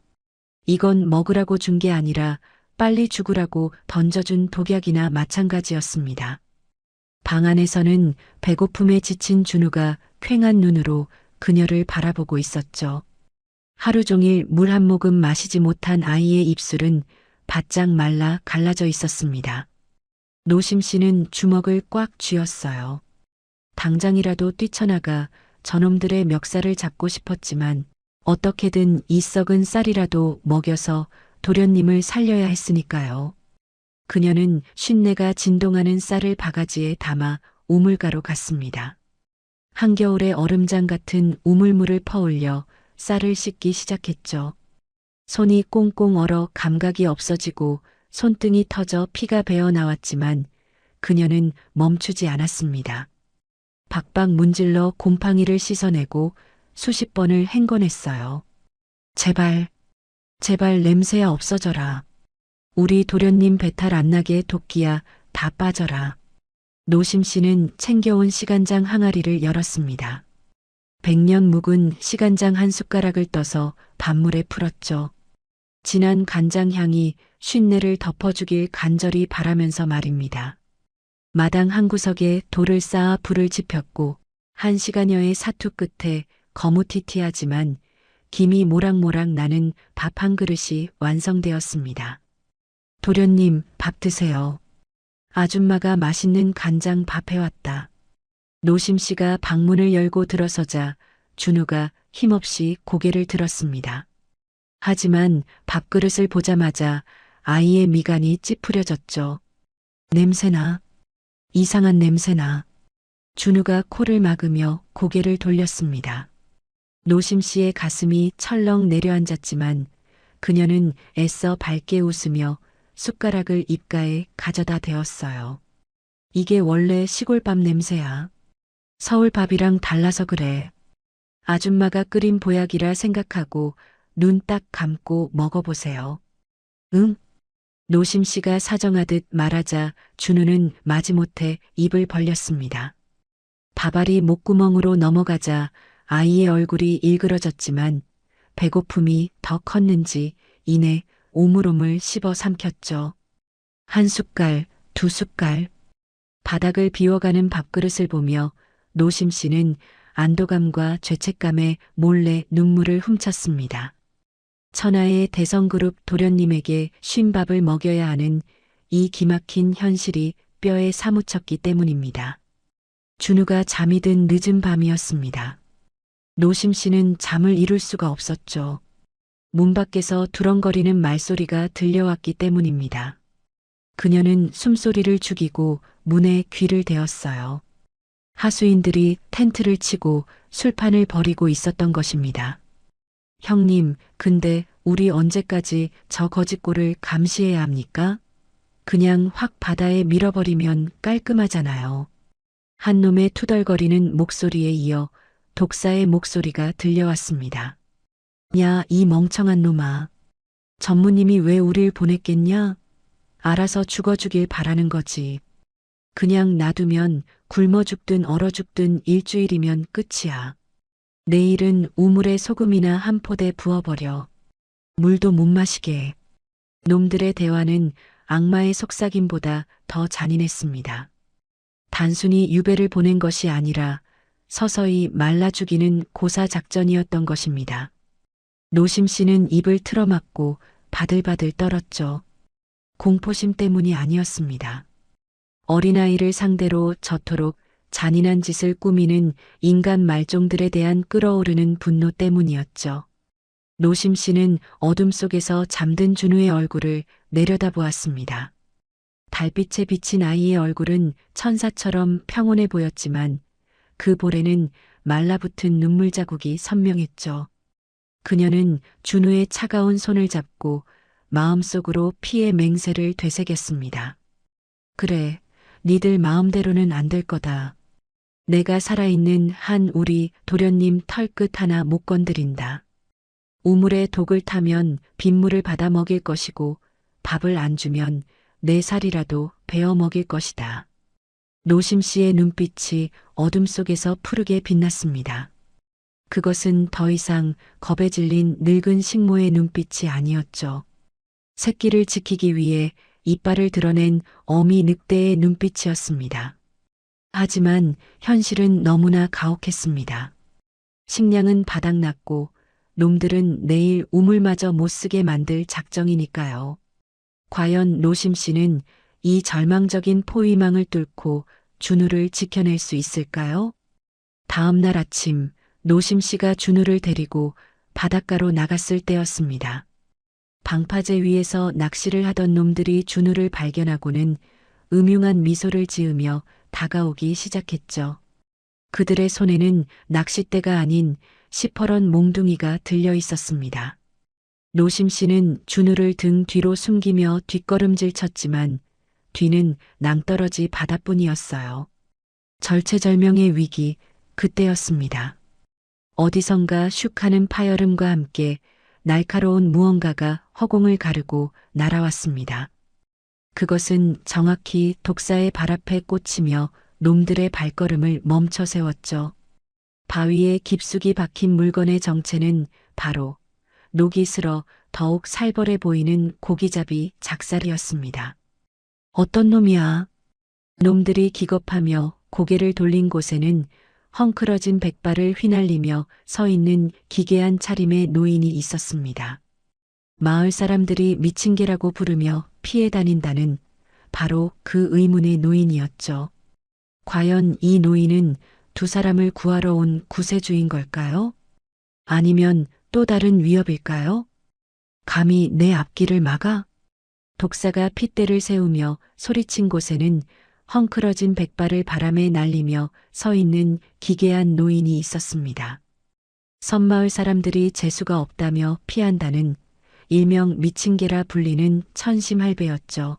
이건 먹으라고 준 게 아니라 빨리 죽으라고 던져준 독약이나 마찬가지였습니다. 방 안에서는 배고픔에 지친 준우가 퀭한 눈으로 그녀를 바라보고 있었죠. 하루 종일 물 한 모금 마시지 못한 아이의 입술은 바짝 말라 갈라져 있었습니다. 노심 씨는 주먹을 꽉 쥐었어요. 당장이라도 뛰쳐나가 저놈들의 멱살을 잡고 싶었지만 어떻게든 이 썩은 쌀이라도 먹여서 도련님을 살려야 했으니까요. 그녀는 쉰내가 진동하는 쌀을 바가지에 담아 우물가로 갔습니다. 한겨울의 얼음장 같은 우물물을 퍼올려 쌀을 씻기 시작했죠. 손이 꽁꽁 얼어 감각이 없어지고 손등이 터져 피가 배어 나왔지만 그녀는 멈추지 않았습니다. 박박 문질러 곰팡이를 씻어내고 수십 번을 행건했어요. 제발, 제발 냄새야 없어져라. 우리 도련님 배탈 안 나게 도끼야 다 빠져라. 노심 씨는 챙겨온 시간장 항아리를 열었습니다. 100년 묵은 시간장 한 숟가락을 떠서 밥물에 풀었죠. 진한 간장 향이 쉰내를 덮어주길 간절히 바라면서 말입니다. 마당 한 구석에 돌을 쌓아 불을 지폈고 1시간여의 사투 끝에 거무튀튀하지만 김이 모락모락 나는 밥 한 그릇이 완성되었습니다. 도련님, 밥 드세요. 아줌마가 맛있는 간장 밥 해왔다. 노심 씨가 방문을 열고 들어서자 준우가 힘없이 고개를 들었습니다. 하지만 밥그릇을 보자마자 아이의 미간이 찌푸려졌죠. 냄새나. 이상한 냄새나. 준우가 코를 막으며 고개를 돌렸습니다. 노심 씨의 가슴이 철렁 내려앉았지만 그녀는 애써 밝게 웃으며 숟가락을 입가에 가져다 대었어요. 이게 원래 시골밥 냄새야. 서울밥이랑 달라서 그래. 아줌마가 끓인 보약이라 생각하고 눈 딱 감고 먹어보세요. 응? 노심 씨가 사정하듯 말하자 준우는 마지못해 입을 벌렸습니다. 밥알이 목구멍으로 넘어가자 아이의 얼굴이 일그러졌지만 배고픔이 더 컸는지 이내 오물오물 씹어 삼켰죠. 한 숟갈, 두 숟갈. 바닥을 비워가는 밥그릇을 보며 노심 씨는 안도감과 죄책감에 몰래 눈물을 훔쳤습니다. 천하의 대성그룹 도련님에게 쉰밥을 먹여야 하는 이 기막힌 현실이 뼈에 사무쳤기 때문입니다. 준우가 잠이 든 늦은 밤이었습니다. 노심 씨는 잠을 이룰 수가 없었죠. 문 밖에서 두렁거리는 말소리가 들려왔기 때문입니다. 그녀는 숨소리를 죽이고 문에 귀를 대었어요. 하수인들이 텐트를 치고 술판을 벌이고 있었던 것입니다. 형님, 근데 우리 언제까지 저 거짓골을 감시해야 합니까? 그냥 확 바다에 밀어버리면 깔끔하잖아요. 한 놈의 투덜거리는 목소리에 이어 독사의 목소리가 들려왔습니다. 야, 이 멍청한 놈아. 전무님이 왜 우릴 보냈겠냐? 알아서 죽어주길 바라는 거지. 그냥 놔두면 굶어 죽든 얼어 죽든 일주일이면 끝이야. 내일은 우물에 소금이나 한 포대 부어버려. 물도 못 마시게. 놈들의 대화는 악마의 속삭임보다 더 잔인했습니다. 단순히 유배를 보낸 것이 아니라 서서히 말라 죽이는 고사 작전이었던 것입니다. 노심 씨는 입을 틀어막고 바들바들 떨었죠. 공포심 때문이 아니었습니다. 어린아이를 상대로 저토록 잔인한 짓을 꾸미는 인간 말종들에 대한 끓어오르는 분노 때문이었죠. 노심 씨는 어둠 속에서 잠든 준우의 얼굴을 내려다보았습니다. 달빛에 비친 아이의 얼굴은 천사처럼 평온해 보였지만 그 볼에는 말라붙은 눈물 자국이 선명했죠. 그녀는 준우의 차가운 손을 잡고 마음속으로 피의 맹세를 되새겼습니다. 그래, 니들 마음대로는 안 될 거다. 내가 살아있는 한 우리 도련님 털끝 하나 못 건드린다. 우물에 독을 타면 빗물을 받아 먹일 것이고 밥을 안 주면 내 살이라도 베어 먹일 것이다. 노심 씨의 눈빛이 어둠 속에서 푸르게 빛났습니다. 그것은 더 이상 겁에 질린 늙은 식모의 눈빛이 아니었죠. 새끼를 지키기 위해 이빨을 드러낸 어미 늑대의 눈빛이었습니다. 하지만 현실은 너무나 가혹했습니다. 식량은 바닥났고 놈들은 내일 우물마저 못 쓰게 만들 작정이니까요. 과연 노심 씨는 이 절망적인 포위망을 뚫고 준우를 지켜낼 수 있을까요? 다음 날 아침 노심 씨가 준우를 데리고 바닷가로 나갔을 때였습니다. 방파제 위에서 낚시를 하던 놈들이 준우를 발견하고는 음흉한 미소를 지으며 다가오기 시작했죠. 그들의 손에는 낚싯대가 아닌 시퍼런 몽둥이가 들려 있었습니다. 노심 씨는 준우를 등 뒤로 숨기며 뒷걸음질 쳤지만 뒤는 낭떠러지 바다뿐이었어요. 절체절명의 위기, 그때였습니다. 어디선가 슉 하는 파열음과 함께 날카로운 무언가가 허공을 가르고 날아왔습니다. 그것은 정확히 독사의 발 앞에 꽂히며 놈들의 발걸음을 멈춰 세웠죠. 바위에 깊숙이 박힌 물건의 정체는 바로 녹이 슬어 더욱 살벌해 보이는 고기잡이 작살이었습니다. 어떤 놈이야? 놈들이 기겁하며 고개를 돌린 곳에는 헝클어진 백발을 휘날리며 서 있는 기괴한 차림의 노인이 있었습니다. 마을 사람들이 미친 개라고 부르며 피해 다닌다는 바로 그 의문의 노인이었죠. 과연 이 노인은 두 사람을 구하러 온 구세주인 걸까요? 아니면 또 다른 위협일까요? 감히 내 앞길을 막아? 독사가 핏대를 세우며 소리친 곳에는 헝클어진 백발을 바람에 날리며 서 있는 기괴한 노인이 있었습니다. 섬마을 사람들이 재수가 없다며 피한다는 일명 미친개라 불리는 천심할배였죠.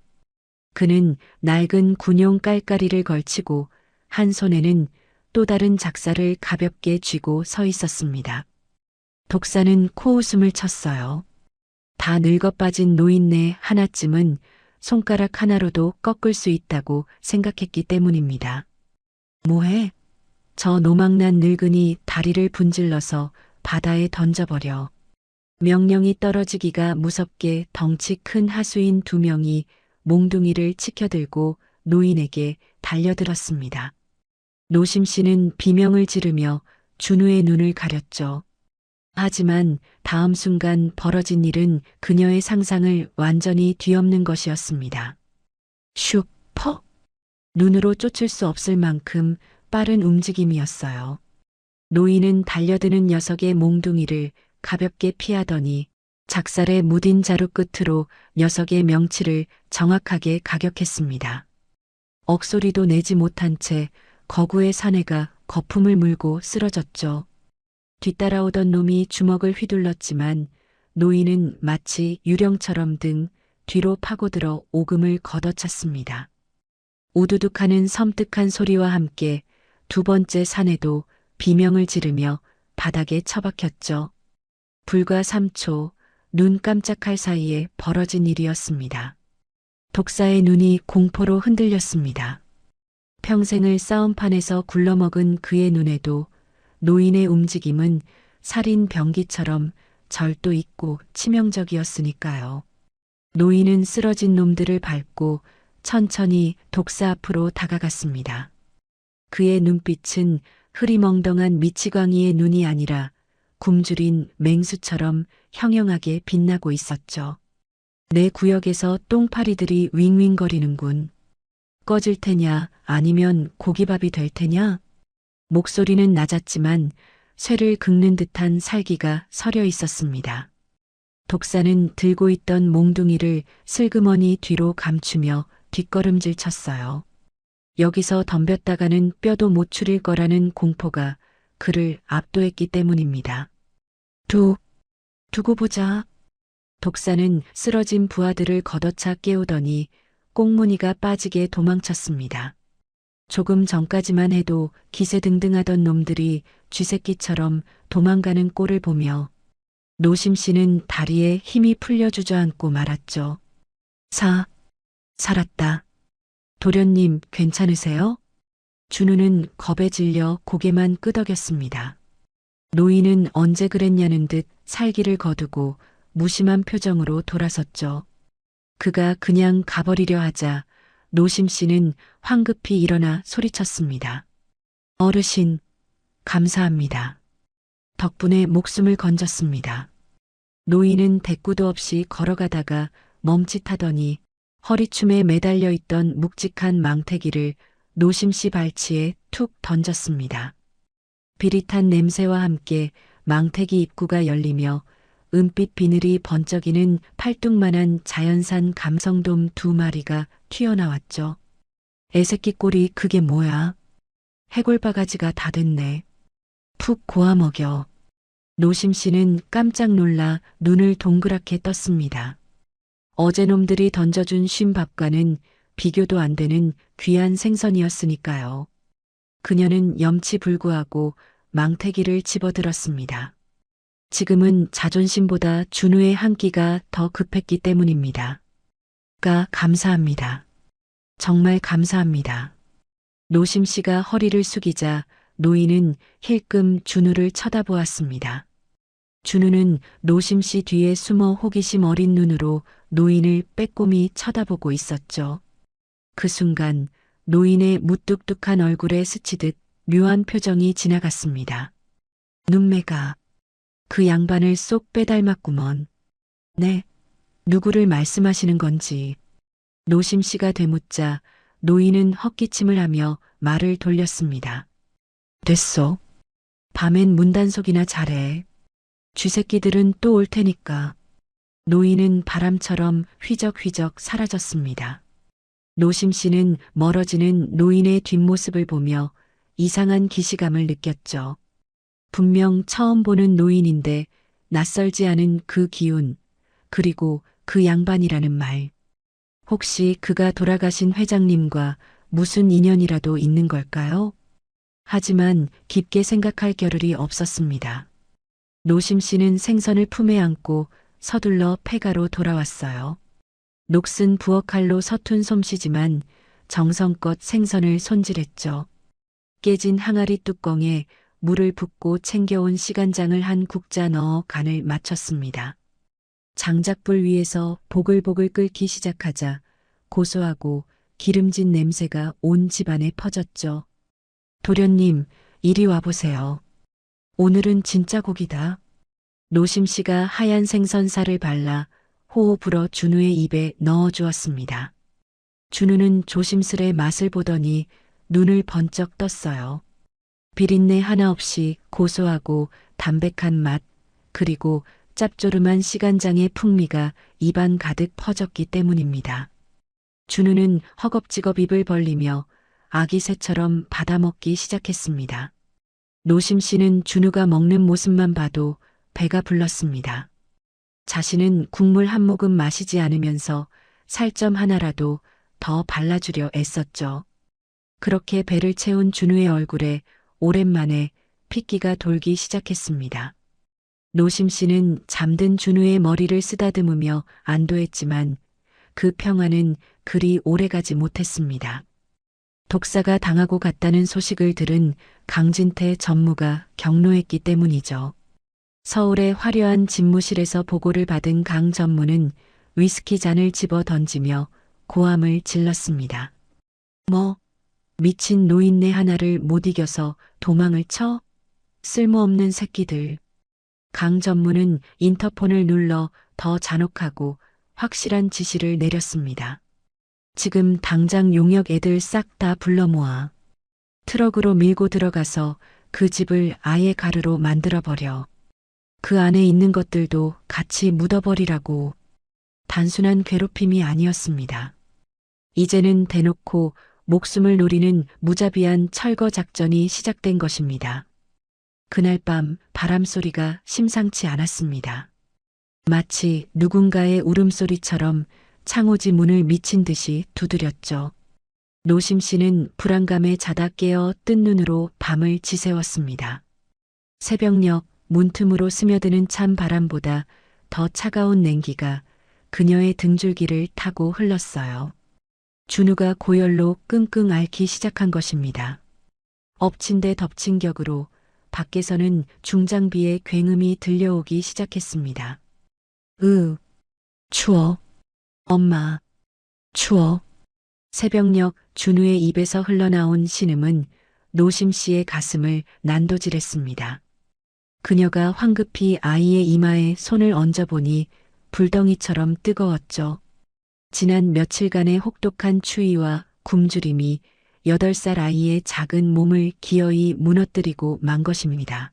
그는 낡은 군용 깔깔이를 걸치고 한 손에는 또 다른 작사를 가볍게 쥐고 서 있었습니다. 독사는 코웃음을 쳤어요. 다 늙어빠진 노인네 하나쯤은 손가락 하나로도 꺾을 수 있다고 생각했기 때문입니다. 뭐해? 저 노망난 늙은이 다리를 분질러서 바다에 던져버려. 명령이 떨어지기가 무섭게 덩치 큰 하수인 두 명이 몽둥이를 치켜들고 노인에게 달려들었습니다. 노심 씨는 비명을 지르며 준우의 눈을 가렸죠. 하지만 다음 순간 벌어진 일은 그녀의 상상을 완전히 뒤엎는 것이었습니다. 슉, 퍽! 눈으로 쫓을 수 없을 만큼 빠른 움직임이었어요. 노인은 달려드는 녀석의 몽둥이를 가볍게 피하더니 작살에 무딘 자루 끝으로 녀석의 명치를 정확하게 가격했습니다. 억소리도 내지 못한 채 거구의 사내가 거품을 물고 쓰러졌죠. 뒤따라오던 놈이 주먹을 휘둘렀지만 노인은 마치 유령처럼 등 뒤로 파고들어 오금을 걷어찼습니다. 우두둑하는 섬뜩한 소리와 함께 두 번째 사내도 비명을 지르며 바닥에 처박혔죠. 불과 3초 눈 깜짝할 사이에 벌어진 일이었습니다. 독사의 눈이 공포로 흔들렸습니다. 평생을 싸움판에서 굴러먹은 그의 눈에도 노인의 움직임은 살인 병기처럼 절도 있고 치명적이었으니까요. 노인은 쓰러진 놈들을 밟고 천천히 독사 앞으로 다가갔습니다. 그의 눈빛은 흐리멍덩한 미치광이의 눈이 아니라 굶주린 맹수처럼 형형하게 빛나고 있었죠. 내 구역에서 똥파리들이 윙윙거리는군. 꺼질 테냐 아니면 고기밥이 될 테냐? 목소리는 낮았지만 쇠를 긁는 듯한 살기가 서려 있었습니다. 독사는 들고 있던 몽둥이를 슬그머니 뒤로 감추며 뒷걸음질 쳤어요. 여기서 덤볐다가는 뼈도 못 추릴 거라는 공포가 그를 압도했기 때문입니다. 두고 보자. 독사는 쓰러진 부하들을 걷어차 깨우더니 꽁무니가 빠지게 도망쳤습니다. 조금 전까지만 해도 기세등등하던 놈들이 쥐새끼처럼 도망가는 꼴을 보며 노심 씨는 다리에 힘이 풀려 주저앉고 말았죠. 살았다. 도련님, 괜찮으세요? 준우는 겁에 질려 고개만 끄덕였습니다. 노인은 언제 그랬냐는 듯 살기를 거두고 무심한 표정으로 돌아섰죠. 그가 그냥 가버리려 하자 노심 씨는 황급히 일어나 소리쳤습니다. 어르신, 감사합니다. 덕분에 목숨을 건졌습니다. 노인은 대꾸도 없이 걸어가다가 멈칫하더니 허리춤에 매달려 있던 묵직한 망태기를 노심 씨 발치에 툭 던졌습니다. 비릿한 냄새와 함께 망태기 입구가 열리며 은빛 비늘이 번쩍이는 팔뚝만한 자연산 감성돔 2마리가 튀어나왔죠. 애새끼 꼴이 그게 뭐야? 해골바가지가 다 됐네. 푹 고아 먹여. 노심 씨는 깜짝 놀라 눈을 동그랗게 떴습니다. 어제 놈들이 던져준 쉰밥과는 비교도 안 되는 귀한 생선이었으니까요. 그녀는 염치불구하고 망태기를 집어들었습니다. 지금은 자존심보다 준우의 한 끼가 더 급했기 때문입니다. 감사합니다. 정말 감사합니다. 노심 씨가 허리를 숙이자 노인은 힐끔 준우를 쳐다보았습니다. 준우는 노심 씨 뒤에 숨어 호기심 어린 눈으로 노인을 빼꼼히 쳐다보고 있었죠. 그 순간 노인의 무뚝뚝한 얼굴에 스치듯 묘한 표정이 지나갔습니다. 눈매가 그 양반을 쏙 빼닮았구먼. 네, 누구를 말씀하시는 건지. 노심 씨가 되묻자 노인은 헛기침을 하며 말을 돌렸습니다. 됐소. 밤엔 문단속이나 잘해. 쥐새끼들은 또 올 테니까. 노인은 바람처럼 휘적휘적 사라졌습니다. 노심 씨는 멀어지는 노인의 뒷모습을 보며 이상한 기시감을 느꼈죠. 분명 처음 보는 노인인데 낯설지 않은 그 기운, 그리고 그 양반이라는 말. 혹시 그가 돌아가신 회장님과 무슨 인연이라도 있는 걸까요? 하지만 깊게 생각할 겨를이 없었습니다. 노심 씨는 생선을 품에 안고 서둘러 폐가로 돌아왔어요. 녹슨 부엌칼로 서툰 솜씨지만 정성껏 생선을 손질했죠. 깨진 항아리 뚜껑에 물을 붓고 챙겨온 시간장을 한 국자 넣어 간을 맞췄습니다. 장작불 위에서 보글보글 끓기 시작하자 고소하고 기름진 냄새가 온 집안에 퍼졌죠. 도련님, 이리 와보세요. 오늘은 진짜 고기다. 노심 씨가 하얀 생선살을 발라 호호 불어 준우의 입에 넣어주었습니다. 준우는 조심스레 맛을 보더니 눈을 번쩍 떴어요. 비린내 하나 없이 고소하고 담백한 맛, 그리고 짭조름한 시간장의 풍미가 입안 가득 퍼졌기 때문입니다. 준우는 허겁지겁 입을 벌리며 아기 새처럼 받아먹기 시작했습니다. 노심 씨는 준우가 먹는 모습만 봐도 배가 불렀습니다. 자신은 국물 한 모금 마시지 않으면서 살점 하나라도 더 발라주려 애썼죠. 그렇게 배를 채운 준우의 얼굴에 오랜만에 핏기가 돌기 시작했습니다. 노심 씨는 잠든 준우의 머리를 쓰다듬으며 안도했지만 그 평화는 그리 오래가지 못했습니다. 독사가 당하고 갔다는 소식을 들은 강진태 전무가 경로했기 때문이죠. 서울의 화려한 집무실에서 보고를 받은 강 전무는 위스키 잔을 집어 던지며 고함을 질렀습니다. 미친 노인네 하나를 못 이겨서 도망을 쳐? 쓸모없는 새끼들. 강 전무는 인터폰을 눌러 더 잔혹하고 확실한 지시를 내렸습니다. 지금 당장 용역 애들 싹 다 불러 모아. 트럭으로 밀고 들어가서 그 집을 아예 가루로 만들어버려. 그 안에 있는 것들도 같이 묻어버리라고. 단순한 괴롭힘이 아니었습니다. 이제는 대놓고 목숨을 노리는 무자비한 철거 작전이 시작된 것입니다. 그날 밤 바람소리가 심상치 않았습니다. 마치 누군가의 울음소리처럼 창호지 문을 미친 듯이 두드렸죠. 노심 씨는 불안감에 자다 깨어 뜬 눈으로 밤을 지새웠습니다. 새벽녘 문틈으로 스며드는 찬 바람보다 더 차가운 냉기가 그녀의 등줄기를 타고 흘렀어요. 준우가 고열로 끙끙 앓기 시작한 것입니다. 엎친 데 덮친 격으로 밖에서는 중장비의 굉음이 들려오기 시작했습니다. 추워. 엄마, 추워. 새벽녘 준우의 입에서 흘러나온 신음은 노심 씨의 가슴을 난도질했습니다. 그녀가 황급히 아이의 이마에 손을 얹어보니 불덩이처럼 뜨거웠죠. 지난 며칠간의 혹독한 추위와 굶주림이 8살 아이의 작은 몸을 기어이 무너뜨리고 만 것입니다.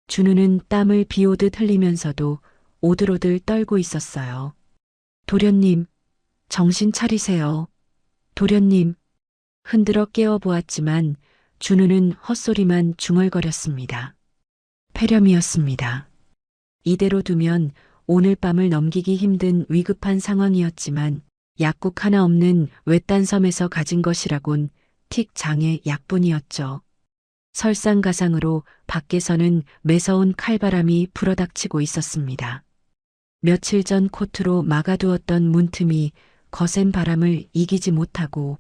준우는 땀을 비오듯 흘리면서도 오들오들 떨고 있었어요. 도련님, 정신 차리세요. 도련님. 흔들어 깨워보았지만 준우는 헛소리만 중얼거렸습니다. 폐렴이었습니다. 이대로 두면 오늘 밤을 넘기기 힘든 위급한 상황이었지만 약국 하나 없는 외딴 섬에서 가진 것이라곤 틱 장의 약뿐이었죠. 설상가상으로 밖에서는 매서운 칼바람이 불어닥치고 있었습니다. 며칠 전 코트로 막아두었던 문틈이 거센 바람을 이기지 못하고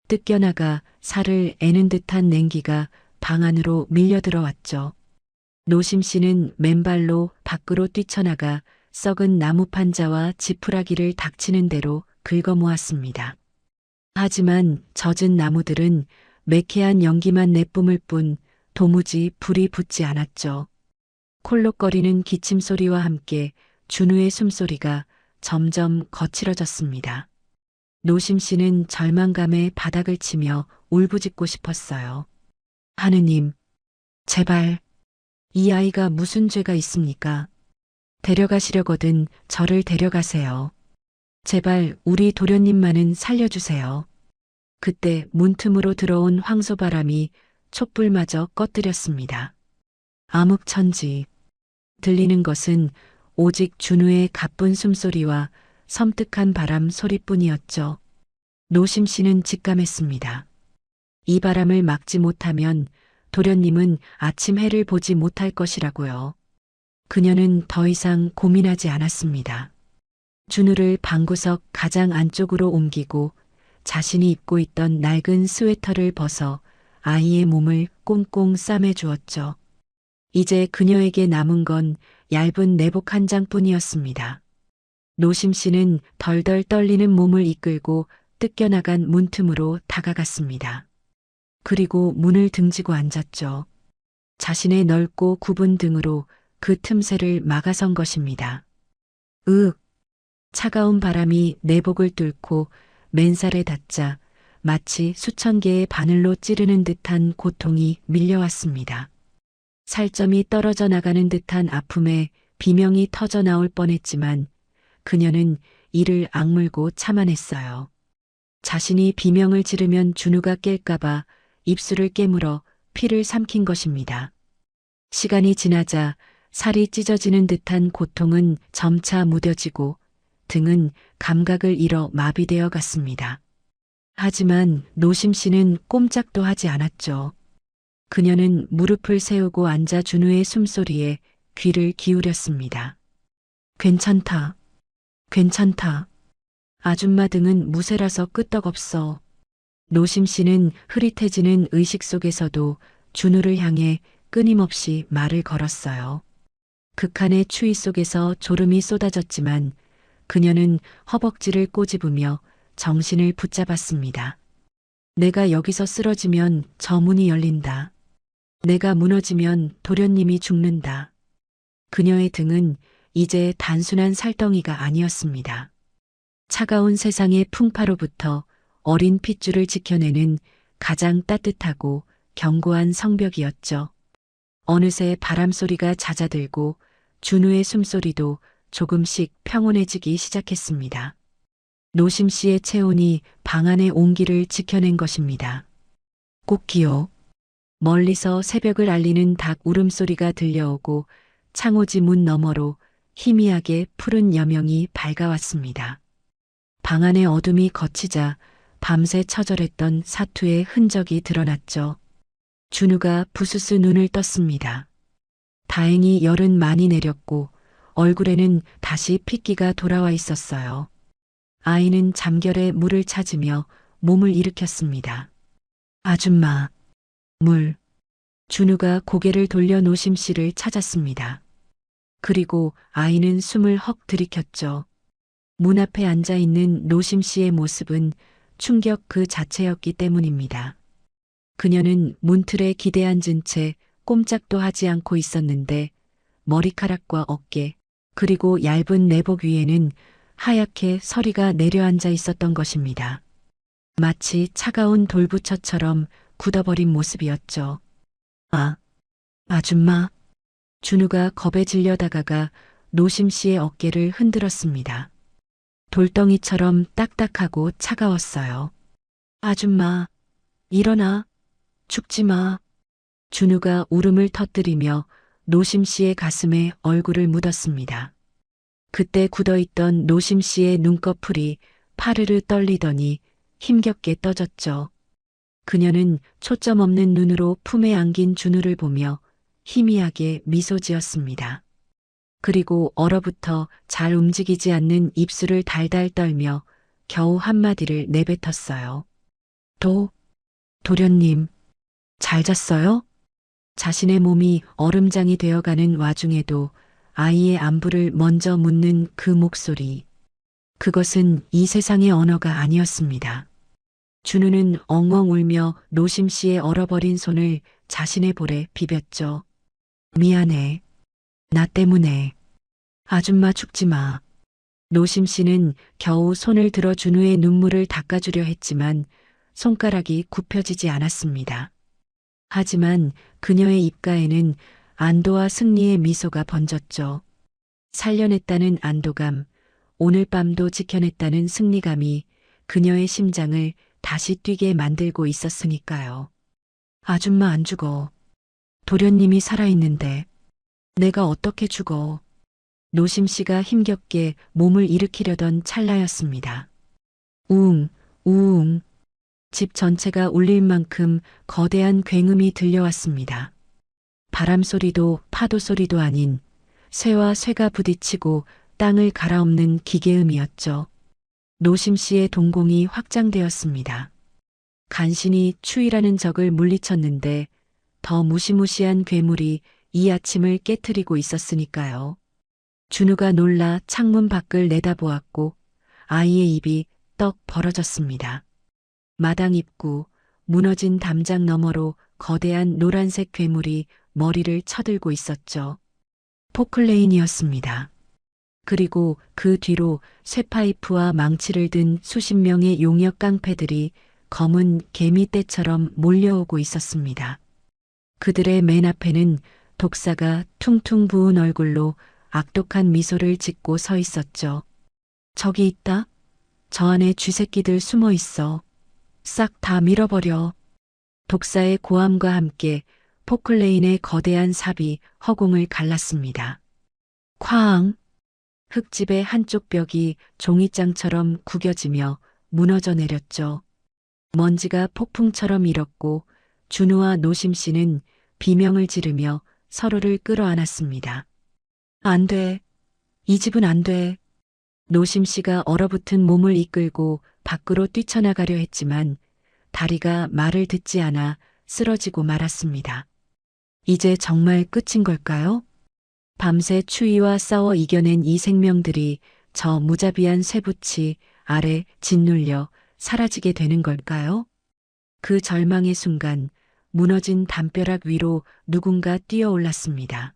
뜯겨나가 살을 애는 듯한 냉기가 방 안으로 밀려들어왔죠. 노심 씨는 맨발로 밖으로 뛰쳐나가 썩은 나무 판자와 지푸라기를 닥치는 대로 긁어모았습니다. 하지만 젖은 나무들은 매캐한 연기만 내뿜을 뿐 도무지 불이 붙지 않았죠. 콜록거리는 기침 소리와 함께 준우의 숨소리가 점점 거칠어졌습니다. 노심 씨는 절망감에 바닥을 치며 울부짖고 싶었어요. 하느님, 제발, 이 아이가 무슨 죄가 있습니까? 데려가시려거든 저를 데려가세요. 제발 우리 도련님만은 살려주세요. 그때 문틈으로 들어온 황소바람이 촛불마저 꺼뜨렸습니다. 암흑천지. 들리는 것은 오직 준우의 가쁜 숨소리와 섬뜩한 바람 소리뿐이었죠. 노심 씨는 직감했습니다. 이 바람을 막지 못하면 도련님은 아침 해를 보지 못할 것이라고요. 그녀는 더 이상 고민하지 않았습니다. 준우를 방구석 가장 안쪽으로 옮기고 자신이 입고 있던 낡은 스웨터를 벗어 아이의 몸을 꽁꽁 싸매 주었죠. 이제 그녀에게 남은 건 얇은 내복 한 장뿐이었습니다. 노심 씨는 덜덜 떨리는 몸을 이끌고 뜯겨나간 문틈으로 다가갔습니다. 그리고 문을 등지고 앉았죠. 자신의 넓고 굽은 등으로 그 틈새를 막아선 것입니다. 차가운 바람이 내복을 뚫고 맨살에 닿자 마치 수천 개의 바늘로 찌르는 듯한 고통이 밀려왔습니다. 살점이 떨어져 나가는 듯한 아픔에 비명이 터져 나올 뻔했지만 그녀는 이를 악물고 참아냈어요. 자신이 비명을 지르면 준우가 깰까봐 입술을 깨물어 피를 삼킨 것입니다. 시간이 지나자 살이 찢어지는 듯한 고통은 점차 무뎌지고 등은 감각을 잃어 마비되어 갔습니다. 하지만 노심 씨는 꼼짝도 하지 않았죠. 그녀는 무릎을 세우고 앉아 준우의 숨소리에 귀를 기울였습니다. 괜찮다. 괜찮다. 아줌마 등은 무쇠라서 끄떡없어. 노심 씨는 흐릿해지는 의식 속에서도 준우를 향해 끊임없이 말을 걸었어요. 극한의 추위 속에서 졸음이 쏟아졌지만 그녀는 허벅지를 꼬집으며 정신을 붙잡았습니다. 내가 여기서 쓰러지면 저 문이 열린다. 내가 무너지면 도련님이 죽는다. 그녀의 등은 이제 단순한 살덩이가 아니었습니다. 차가운 세상의 풍파로부터 어린 핏줄을 지켜내는 가장 따뜻하고 견고한 성벽이었죠. 어느새 바람소리가 잦아들고 준우의 숨소리도 조금씩 평온해지기 시작했습니다. 노심 씨의 체온이 방 안의 온기를 지켜낸 것입니다. 꽃기요. 멀리서 새벽을 알리는 닭 울음소리가 들려오고 창호지 문 너머로 희미하게 푸른 여명이 밝아왔습니다. 방 안의 어둠이 걷히자 밤새 처절했던 사투의 흔적이 드러났죠. 준우가 부스스 눈을 떴습니다. 다행히 열은 많이 내렸고 얼굴에는 다시 핏기가 돌아와 있었어요. 아이는 잠결에 물을 찾으며 몸을 일으켰습니다. 아줌마, 물. 준우가 고개를 돌려 노심 씨를 찾았습니다. 그리고 아이는 숨을 헉 들이켰죠. 문 앞에 앉아 있는 노심 씨의 모습은 충격 그 자체였기 때문입니다. 그녀는 문틀에 기대 앉은 채 꼼짝도 하지 않고 있었는데 머리카락과 어깨 그리고 얇은 내복 위에는 하얗게 서리가 내려앉아 있었던 것입니다. 마치 차가운 돌부처처럼 굳어버린 모습이었죠. 아, 아줌마. 준우가 겁에 질려 다가가 노심 씨의 어깨를 흔들었습니다. 돌덩이처럼 딱딱하고 차가웠어요. 아줌마, 일어나. 죽지 마. 준우가 울음을 터뜨리며 노심 씨의 가슴에 얼굴을 묻었습니다. 그때 굳어있던 노심 씨의 눈꺼풀이 파르르 떨리더니 힘겹게 떠졌죠. 그녀는 초점 없는 눈으로 품에 안긴 준우를 보며 희미하게 미소 지었습니다. 그리고 얼어붙어 잘 움직이지 않는 입술을 달달 떨며 겨우 한마디를 내뱉었어요. 도련님, 잘 잤어요? 자신의 몸이 얼음장이 되어가는 와중에도 아이의 안부를 먼저 묻는 그 목소리. 그것은 이 세상의 언어가 아니었습니다. 준우는 엉엉 울며 노심 씨의 얼어버린 손을 자신의 볼에 비볐죠. 미안해. 나 때문에. 아줌마 죽지 마. 노심 씨는 겨우 손을 들어 준우의 눈물을 닦아주려 했지만 손가락이 굽혀지지 않았습니다. 하지만 그녀의 입가에는 안도와 승리의 미소가 번졌죠. 살려냈다는 안도감, 오늘 밤도 지켜냈다는 승리감이 그녀의 심장을 다시 뛰게 만들고 있었으니까요. 아줌마 안 죽어. 도련님이 살아있는데 내가 어떻게 죽어. 노심 씨가 힘겹게 몸을 일으키려던 찰나였습니다. 우웅, 우웅. 집 전체가 울릴 만큼 거대한 굉음이 들려왔습니다. 바람 소리도 파도 소리도 아닌 쇠와 쇠가 부딪히고 땅을 갈아엎는 기계음이었죠. 노심 씨의 동공이 확장되었습니다. 간신히 추위라는 적을 물리쳤는데 더 무시무시한 괴물이 이 아침을 깨트리고 있었으니까요. 준우가 놀라 창문 밖을 내다보았고 아이의 입이 떡 벌어졌습니다. 마당 입구, 무너진 담장 너머로 거대한 노란색 괴물이 머리를 쳐들고 있었죠. 포클레인이었습니다. 그리고 그 뒤로 쇠파이프와 망치를 든 수십 명의 용역 깡패들이 검은 개미떼처럼 몰려오고 있었습니다. 그들의 맨 앞에는 독사가 퉁퉁 부은 얼굴로 악독한 미소를 짓고 서 있었죠. 저기 있다. 저 안에 쥐새끼들 숨어 있어. 싹 다 밀어버려. 독사의 고함과 함께 포클레인의 거대한 삽이 허공을 갈랐습니다. 쾅! 흙집의 한쪽 벽이 종이장처럼 구겨지며 무너져 내렸죠. 먼지가 폭풍처럼 일었고 준우와 노심 씨는 비명을 지르며 서로를 끌어안았습니다. 안 돼. 이 집은 안 돼. 노심 씨가 얼어붙은 몸을 이끌고 밖으로 뛰쳐나가려 했지만 다리가 말을 듣지 않아 쓰러지고 말았습니다. 이제 정말 끝인 걸까요? 밤새 추위와 싸워 이겨낸 이 생명들이 저 무자비한 쇠붙이 아래 짓눌려 사라지게 되는 걸까요? 그 절망의 순간 무너진 담벼락 위로 누군가 뛰어올랐습니다.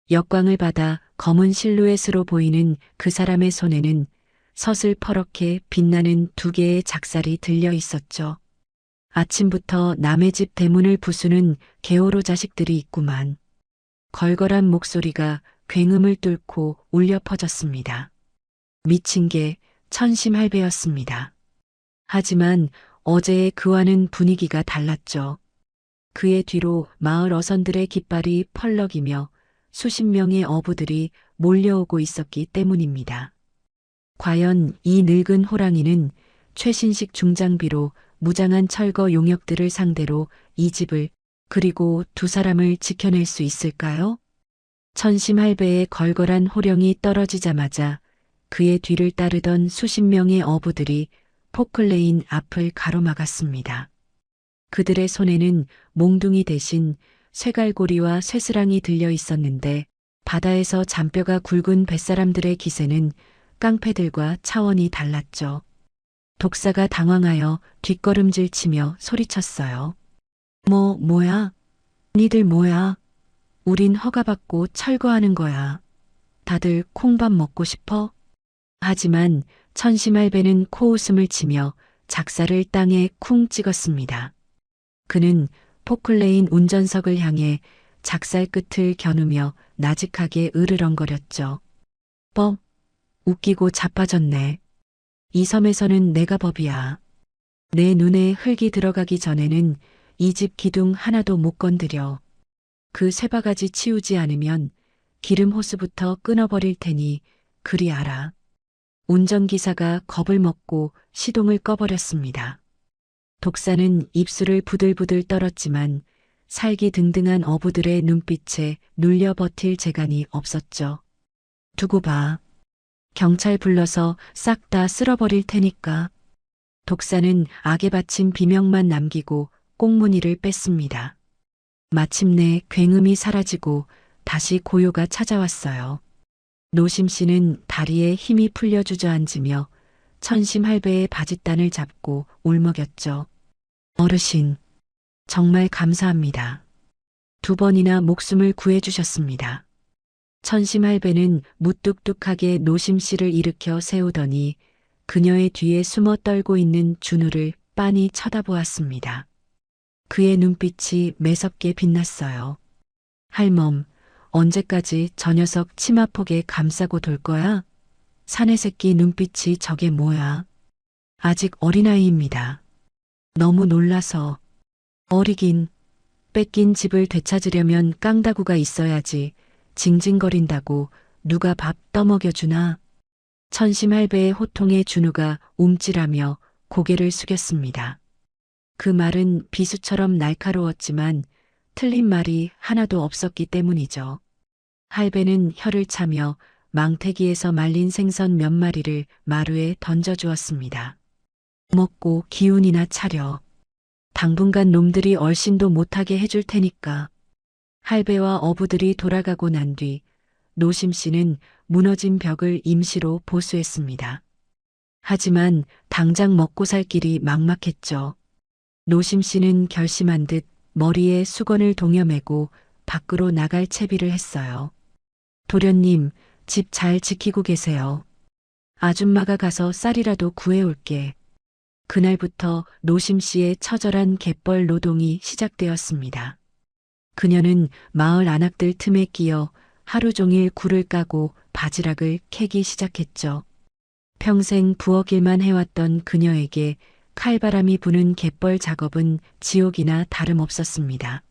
역광을 받아 검은 실루엣으로 보이는 그 사람의 손에는 서슬퍼렇게 빛나는 두 개의 작살이 들려 있었죠. 아침부터 남의 집 대문을 부수는 개호로 자식들이 있구만. 걸걸한 목소리가 굉음을 뚫고 울려 퍼졌습니다. 미친 게 천심할배였습니다. 하지만 어제의 그와는 분위기가 달랐죠. 그의 뒤로 마을 어선들의 깃발이 펄럭이며 수십 명의 어부들이 몰려오고 있었기 때문입니다. 과연 이 늙은 호랑이는 최신식 중장비로 무장한 철거 용역들을 상대로 이 집을 그리고 두 사람을 지켜낼 수 있을까요? 천심할배의 걸걸한 호령이 떨어지자마자 그의 뒤를 따르던 수십 명의 어부들이 포클레인 앞을 가로막았습니다. 그들의 손에는 몽둥이 대신 쇠갈고리와 쇠스랑이 들려 있었는데 바다에서 잔뼈가 굵은 뱃사람들의 기세는 깡패들과 차원이 달랐죠. 독사가 당황하여 뒷걸음질 치며 소리쳤어요. 뭐야? 니들 뭐야? 우린 허가받고 철거하는 거야. 다들 콩밥 먹고 싶어? 하지만 천심할배는 코웃음을 치며 작사를 땅에 쿵 찍었습니다. 그는 포클레인 운전석을 향해 작살 끝을 겨누며 나직하게 으르렁거렸죠. 웃기고 자빠졌네. 이 섬에서는 내가 법이야. 내 눈에 흙이 들어가기 전에는 이 집 기둥 하나도 못 건드려. 그 쇠바가지 치우지 않으면 기름 호스부터 끊어버릴 테니 그리 알아. 운전기사가 겁을 먹고 시동을 꺼버렸습니다. 독사는 입술을 부들부들 떨었지만 살기 등등한 어부들의 눈빛에 눌려 버틸 재간이 없었죠. 두고 봐. 경찰 불러서 싹 다 쓸어버릴 테니까. 독사는 악에 바친 비명만 남기고 꽁무니를 뺐습니다. 마침내 굉음이 사라지고 다시 고요가 찾아왔어요. 노심 씨는 다리에 힘이 풀려 주저앉으며 천심할배의 바짓단을 잡고 울먹였죠. 어르신, 정말 감사합니다. 2번이나 목숨을 구해주셨습니다. 천심할배는 무뚝뚝하게 노심 씨를 일으켜 세우더니 그녀의 뒤에 숨어 떨고 있는 준우를 빤히 쳐다보았습니다. 그의 눈빛이 매섭게 빛났어요. 할멈, 언제까지 저 녀석 치마폭에 감싸고 돌 거야? 사내 새끼 눈빛이 저게 뭐야? 아직 어린아이입니다. 너무 놀라서. 어리긴. 뺏긴 집을 되찾으려면 깡다구가 있어야지. 징징거린다고 누가 밥 떠먹여주나? 천심할배의 호통에 준우가 움찔하며 고개를 숙였습니다. 그 말은 비수처럼 날카로웠지만 틀린 말이 하나도 없었기 때문이죠. 할배는 혀를 차며 망태기에서 말린 생선 몇 마리를 마루에 던져주었습니다. 먹고 기운이나 차려. 당분간 놈들이 얼씬도 못하게 해줄 테니까. 할배와 어부들이 돌아가고 난 뒤 노심 씨는 무너진 벽을 임시로 보수했습니다. 하지만 당장 먹고 살 길이 막막했죠. 노심 씨는 결심한 듯 머리에 수건을 동여매고 밖으로 나갈 채비를 했어요. 도련님, 집 잘 지키고 계세요. 아줌마가 가서 쌀이라도 구해올게. 그날부터 노심 씨의 처절한 갯벌 노동이 시작되었습니다. 그녀는 마을 안악들 틈에 끼어 하루 종일 굴을 까고 바지락을 캐기 시작했죠. 평생 부엌일만 해왔던 그녀에게 칼바람이 부는 갯벌 작업은 지옥이나 다름없었습니다.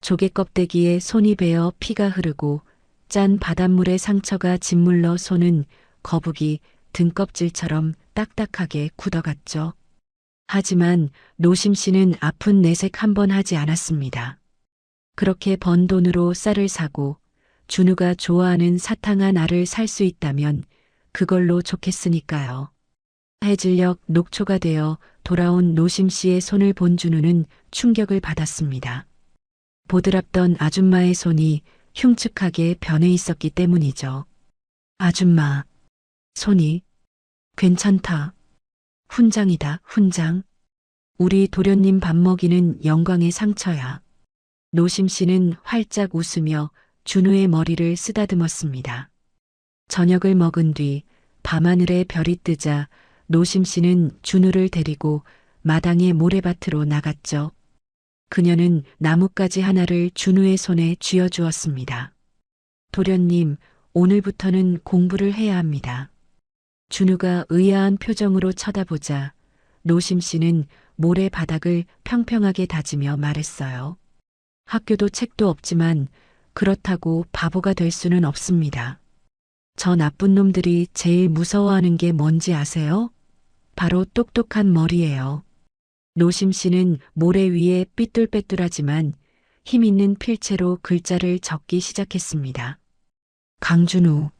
조개 껍데기에 손이 베어 피가 흐르고 짠 바닷물에 상처가 짓물러 손은 거북이 등껍질처럼 딱딱하게 굳어갔죠. 하지만 노심 씨는 아픈 내색 한 번 하지 않았습니다. 그렇게 번 돈으로 쌀을 사고 준우가 좋아하는 사탕한 알을 살 수 있다면 그걸로 좋겠으니까요. 해질녘 녹초가 되어 돌아온 노심 씨의 손을 본 준우는 충격을 받았습니다. 보드랍던 아줌마의 손이 흉측하게 변해 있었기 때문이죠. 아줌마, 손이 괜찮다. 훈장이다, 훈장. 우리 도련님 밥 먹이는 영광의 상처야. 노심 씨는 활짝 웃으며 준우의 머리를 쓰다듬었습니다. 저녁을 먹은 뒤 밤하늘에 별이 뜨자 노심 씨는 준우를 데리고 마당의 모래밭으로 나갔죠. 그녀는 나뭇가지 하나를 준우의 손에 쥐어주었습니다. 도련님, 오늘부터는 공부를 해야 합니다. 준우가 의아한 표정으로 쳐다보자 노심 씨는 모래바닥을 평평하게 다지며 말했어요. 학교도 책도 없지만 그렇다고 바보가 될 수는 없습니다. 저 나쁜 놈들이 제일 무서워하는 게 뭔지 아세요? 바로 똑똑한 머리예요. 노심 씨는 모래 위에 삐뚤빼뚤하지만 힘 있는 필체로 글자를 적기 시작했습니다. 강준우.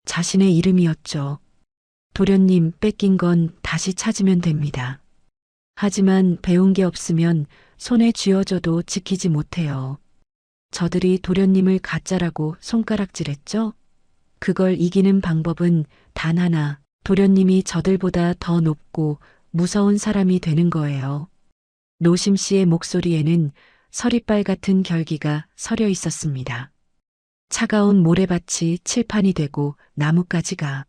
자신의 이름이었죠. 도련님 뺏긴 건 다시 찾으면 됩니다. 하지만 배운 게 없으면 손에 쥐어줘도 지키지 못해요. 저들이 도련님을 가짜라고 손가락질했죠? 그걸 이기는 방법은 단 하나, 도련님이 저들보다 더 높고 무서운 사람이 되는 거예요. 노심 씨의 목소리에는 서리빨 같은 결기가 서려 있었습니다. 차가운 모래밭이 칠판이 되고 나뭇가지가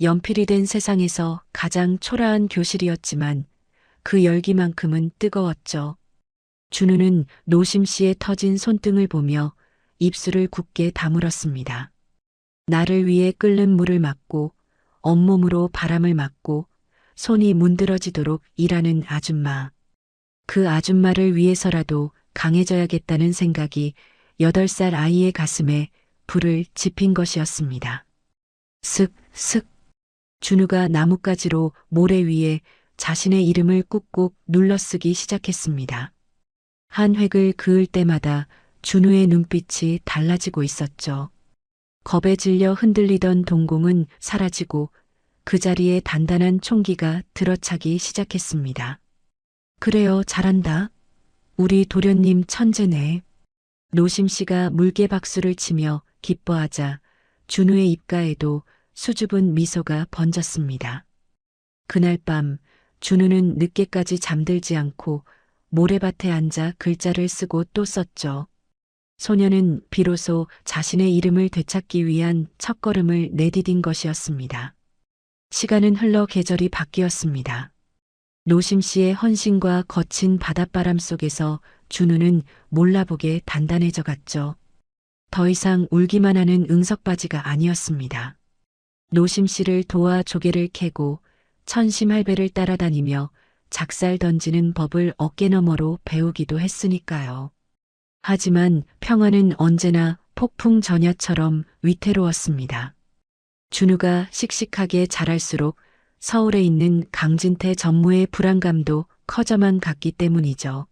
연필이 된 세상에서 가장 초라한 교실이었지만 그 열기만큼은 뜨거웠죠. 준우는 노심 씨의 터진 손등을 보며 입술을 굳게 다물었습니다. 나를 위해 끓는 물을 맞고 온몸으로 바람을 맞고 손이 문드러지도록 일하는 아줌마. 그 아줌마를 위해서라도 강해져야겠다는 생각이 8살 아이의 가슴에 불을 지핀 것이었습니다. 슥, 슥. 준우가 나뭇가지로 모래 위에 자신의 이름을 꾹꾹 눌러쓰기 시작했습니다. 한 획을 그을 때마다 준우의 눈빛이 달라지고 있었죠. 겁에 질려 흔들리던 동공은 사라지고 그 자리에 단단한 총기가 들어차기 시작했습니다. 그래요, 잘한다. 우리 도련님 천재네. 노심 씨가 물개 박수를 치며 기뻐하자 준우의 입가에도 수줍은 미소가 번졌습니다. 그날 밤 준우는 늦게까지 잠들지 않고 모래밭에 앉아 글자를 쓰고 또 썼죠. 소녀는 비로소 자신의 이름을 되찾기 위한 첫걸음을 내디딘 것이었습니다. 시간은 흘러 계절이 바뀌었습니다. 노심 씨의 헌신과 거친 바닷바람 속에서 준우는 몰라보게 단단해져 갔죠. 더 이상 울기만 하는 응석바지가 아니었습니다. 노심 씨를 도와 조개를 캐고 천심할배를 따라다니며 작살 던지는 법을 어깨너머로 배우기도 했으니까요. 하지만 평화는 언제나 폭풍 전야처럼 위태로웠습니다. 준우가 씩씩하게 자랄수록 서울에 있는 강진태 전무의 불안감도 커져만 갔기 때문이죠.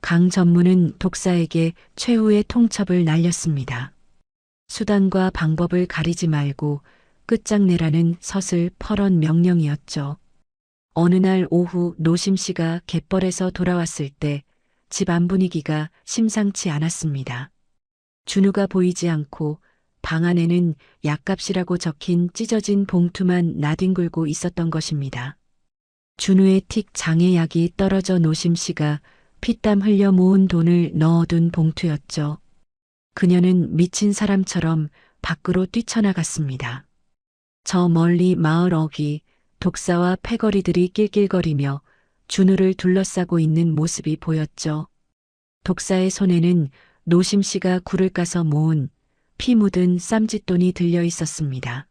강 전무는 독사에게 최후의 통첩을 날렸습니다. 수단과 방법을 가리지 말고 끝장내라는 서슬 퍼런 명령이었죠. 어느 날 오후 노심 씨가 갯벌에서 돌아왔을 때 집 안 분위기가 심상치 않았습니다. 준우가 보이지 않고 방 안에는 약값이라고 적힌 찢어진 봉투만 나뒹굴고 있었던 것입니다. 준우의 틱 장애약이 떨어져 노심 씨가 피땀 흘려 모은 돈을 넣어둔 봉투였죠. 그녀는 미친 사람처럼 밖으로 뛰쳐나갔습니다. 저 멀리 마을 어귀, 독사와 패거리들이 낄낄거리며 준우를 둘러싸고 있는 모습이 보였죠. 독사의 손에는 노심 씨가 굴을 까서 모은 피 묻은 쌈짓돈이 들려 있었습니다.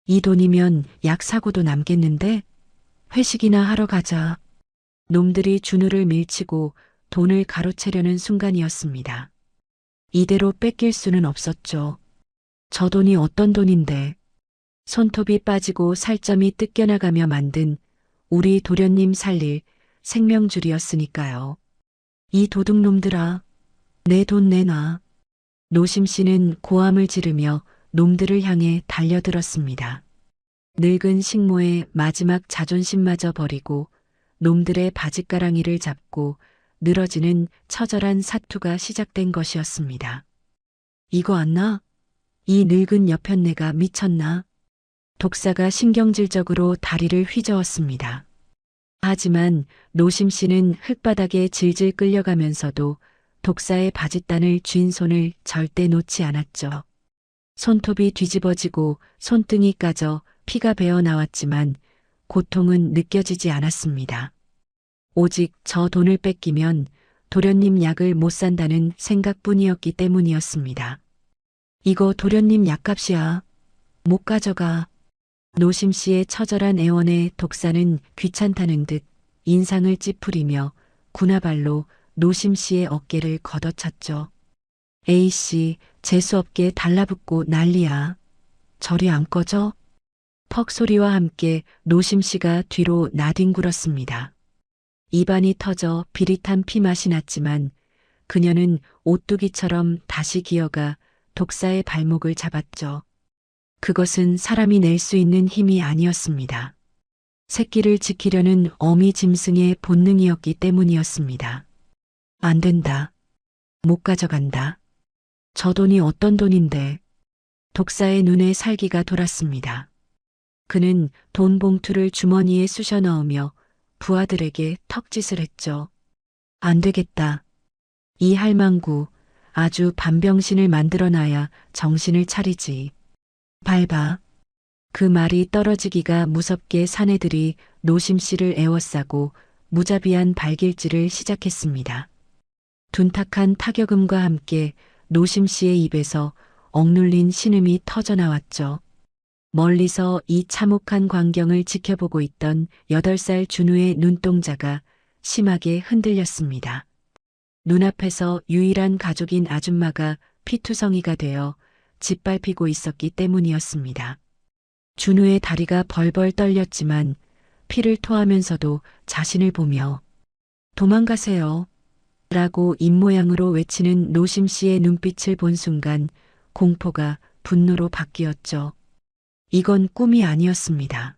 이 돈이면 약 사고도 남겠는데? 회식이나 하러 가자. 놈들이 준우를 밀치고 돈을 가로채려는 순간이었습니다. 이대로 뺏길 수는 없었죠. 저 돈이 어떤 돈인데? 손톱이 빠지고 살점이 뜯겨나가며 만든 우리 도련님 살릴 생명줄이었으니까요. 이 도둑놈들아, 내 돈 내놔. 노심 씨는 고함을 지르며 놈들을 향해 달려들었습니다. 늙은 식모의 마지막 자존심마저 버리고 놈들의 바짓가랑이를 잡고 늘어지는 처절한 사투가 시작된 것이었습니다. 이거 안 나? 이 늙은 여편네가 미쳤나? 독사가 신경질적으로 다리를 휘저었습니다. 하지만 노심 씨는 흙바닥에 질질 끌려가면서도 독사의 바짓단을 쥔 손을 절대 놓지 않았죠. 손톱이 뒤집어지고 손등이 까져 피가 배어 나왔지만 고통은 느껴지지 않았습니다. 오직 저 돈을 뺏기면 도련님 약을 못 산다는 생각뿐이었기 때문이었습니다. 이거 도련님 약값이야. 못 가져가. 노심 씨의 처절한 애원에 독사는 귀찮다는 듯 인상을 찌푸리며 군화발로 노심 씨의 어깨를 걷어찼죠. A씨, 재수없게 달라붙고 난리야. 저리 안 꺼져? 퍽 소리와 함께 노심 씨가 뒤로 나뒹굴었습니다. 입안이 터져 비릿한 피맛이 났지만 그녀는 오뚜기처럼 다시 기어가 독사의 발목을 잡았죠. 그것은 사람이 낼 수 있는 힘이 아니었습니다. 새끼를 지키려는 어미 짐승의 본능이었기 때문이었습니다. 안 된다. 못 가져간다. 저 돈이 어떤 돈인데. 독사의 눈에 살기가 돌았습니다. 그는 돈 봉투를 주머니에 쑤셔 넣으며 부하들에게 턱짓을 했죠. 안 되겠다. 이 할망구 아주 반병신을 만들어놔야 정신을 차리지. 밟아. 그 말이 떨어지기가 무섭게 사내들이 노심 씨를 에워싸고 무자비한 발길질을 시작했습니다. 둔탁한 타격음과 함께 노심 씨의 입에서 억눌린 신음이 터져나왔죠. 멀리서 이 참혹한 광경을 지켜보고 있던 8살 준우의 눈동자가 심하게 흔들렸습니다. 눈앞에서 유일한 가족인 아줌마가 피투성이가 되어 짓밟히고 있었기 때문이었습니다. 준우의 다리가 벌벌 떨렸지만 피를 토하면서도 자신을 보며 도망가세요. 라고 입모양으로 외치는 노심 씨의 눈빛을 본 순간 공포가 분노로 바뀌었죠. 이건 꿈이 아니었습니다.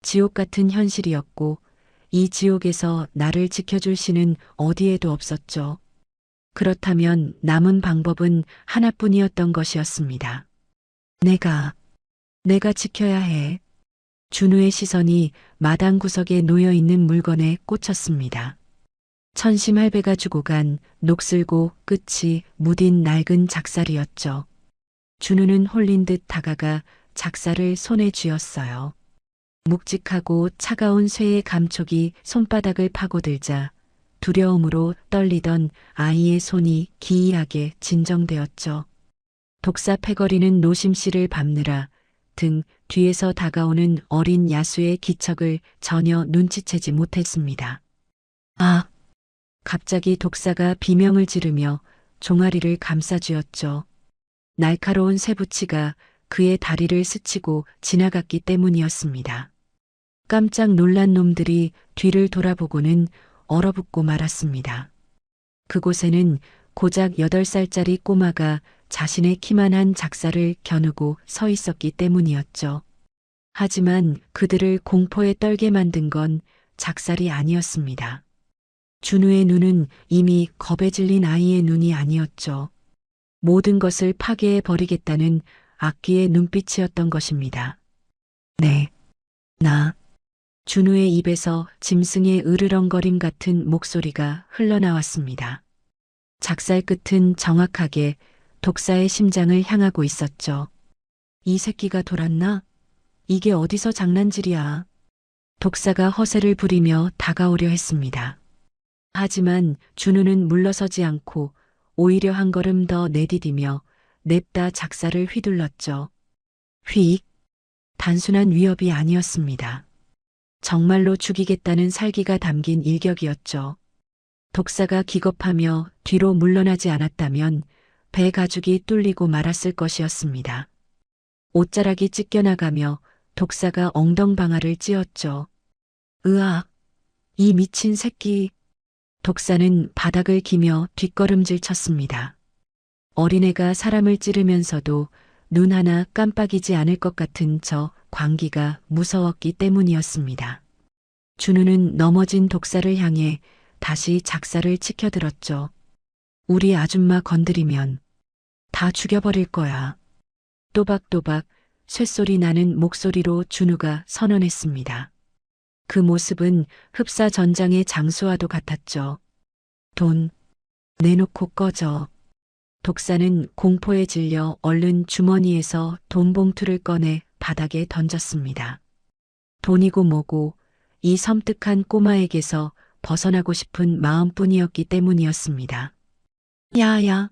지옥 같은 현실이었고 이 지옥에서 나를 지켜줄 신은 어디에도 없었죠. 그렇다면 남은 방법은 하나뿐이었던 것이었습니다. 내가 지켜야 해. 준우의 시선이 마당 구석에 놓여있는 물건에 꽂혔습니다. 천심할배가 주고 간 녹슬고 끝이 무딘 낡은 작살이었죠. 준우는 홀린 듯 다가가 작살을 손에 쥐었어요. 묵직하고 차가운 쇠의 감촉이 손바닥을 파고들자 두려움으로 떨리던 아이의 손이 기이하게 진정되었죠. 독사 패거리는 노심 씨를 밟느라 등 뒤에서 다가오는 어린 야수의 기척을 전혀 눈치채지 못했습니다. 아! 갑자기 독사가 비명을 지르며 종아리를 감싸쥐었죠. 날카로운 쇠붙이가 그의 다리를 스치고 지나갔기 때문이었습니다. 깜짝 놀란 놈들이 뒤를 돌아보고는 얼어붙고 말았습니다. 그곳에는 고작 8살짜리 꼬마가 자신의 키만한 작사를 겨누고 서 있었기 때문이었죠. 하지만 그들을 공포에 떨게 만든 건 작살이 아니었습니다. 준우의 눈은 이미 겁에 질린 아이의 눈이 아니었죠. 모든 것을 파괴해 버리겠다는 악귀의 눈빛이었던 것입니다. 네, 나. 준우의 입에서 짐승의 으르렁거림 같은 목소리가 흘러나왔습니다. 작살 끝은 정확하게 독사의 심장을 향하고 있었죠. 이 새끼가 돌았나? 이게 어디서 장난질이야. 독사가 허세를 부리며 다가오려 했습니다. 하지만 준우는 물러서지 않고 오히려 한 걸음 더 내디디며 냅다 작사를 휘둘렀죠. 휙! 단순한 위협이 아니었습니다. 정말로 죽이겠다는 살기가 담긴 일격이었죠. 독사가 기겁하며 뒤로 물러나지 않았다면 배 가죽이 뚫리고 말았을 것이었습니다. 옷자락이 찢겨나가며 독사가 엉덩방아를 찧었죠. 으악! 이 미친 새끼! 독사는 바닥을 기며 뒷걸음질 쳤습니다. 어린애가 사람을 찌르면서도 눈 하나 깜빡이지 않을 것 같은 저 광기가 무서웠기 때문이었습니다. 준우는 넘어진 독사를 향해 다시 작사를 치켜들었죠. 우리 아줌마 건드리면 다 죽여버릴 거야. 또박또박 쇳소리 나는 목소리로 준우가 선언했습니다. 그 모습은 흡사 전장의 장수와도 같았죠. 돈 내놓고 꺼져. 독사는 공포에 질려 얼른 주머니에서 돈 봉투를 꺼내 바닥에 던졌습니다. 돈이고 뭐고 이 섬뜩한 꼬마에게서 벗어나고 싶은 마음뿐이었기 때문이었습니다. 야야,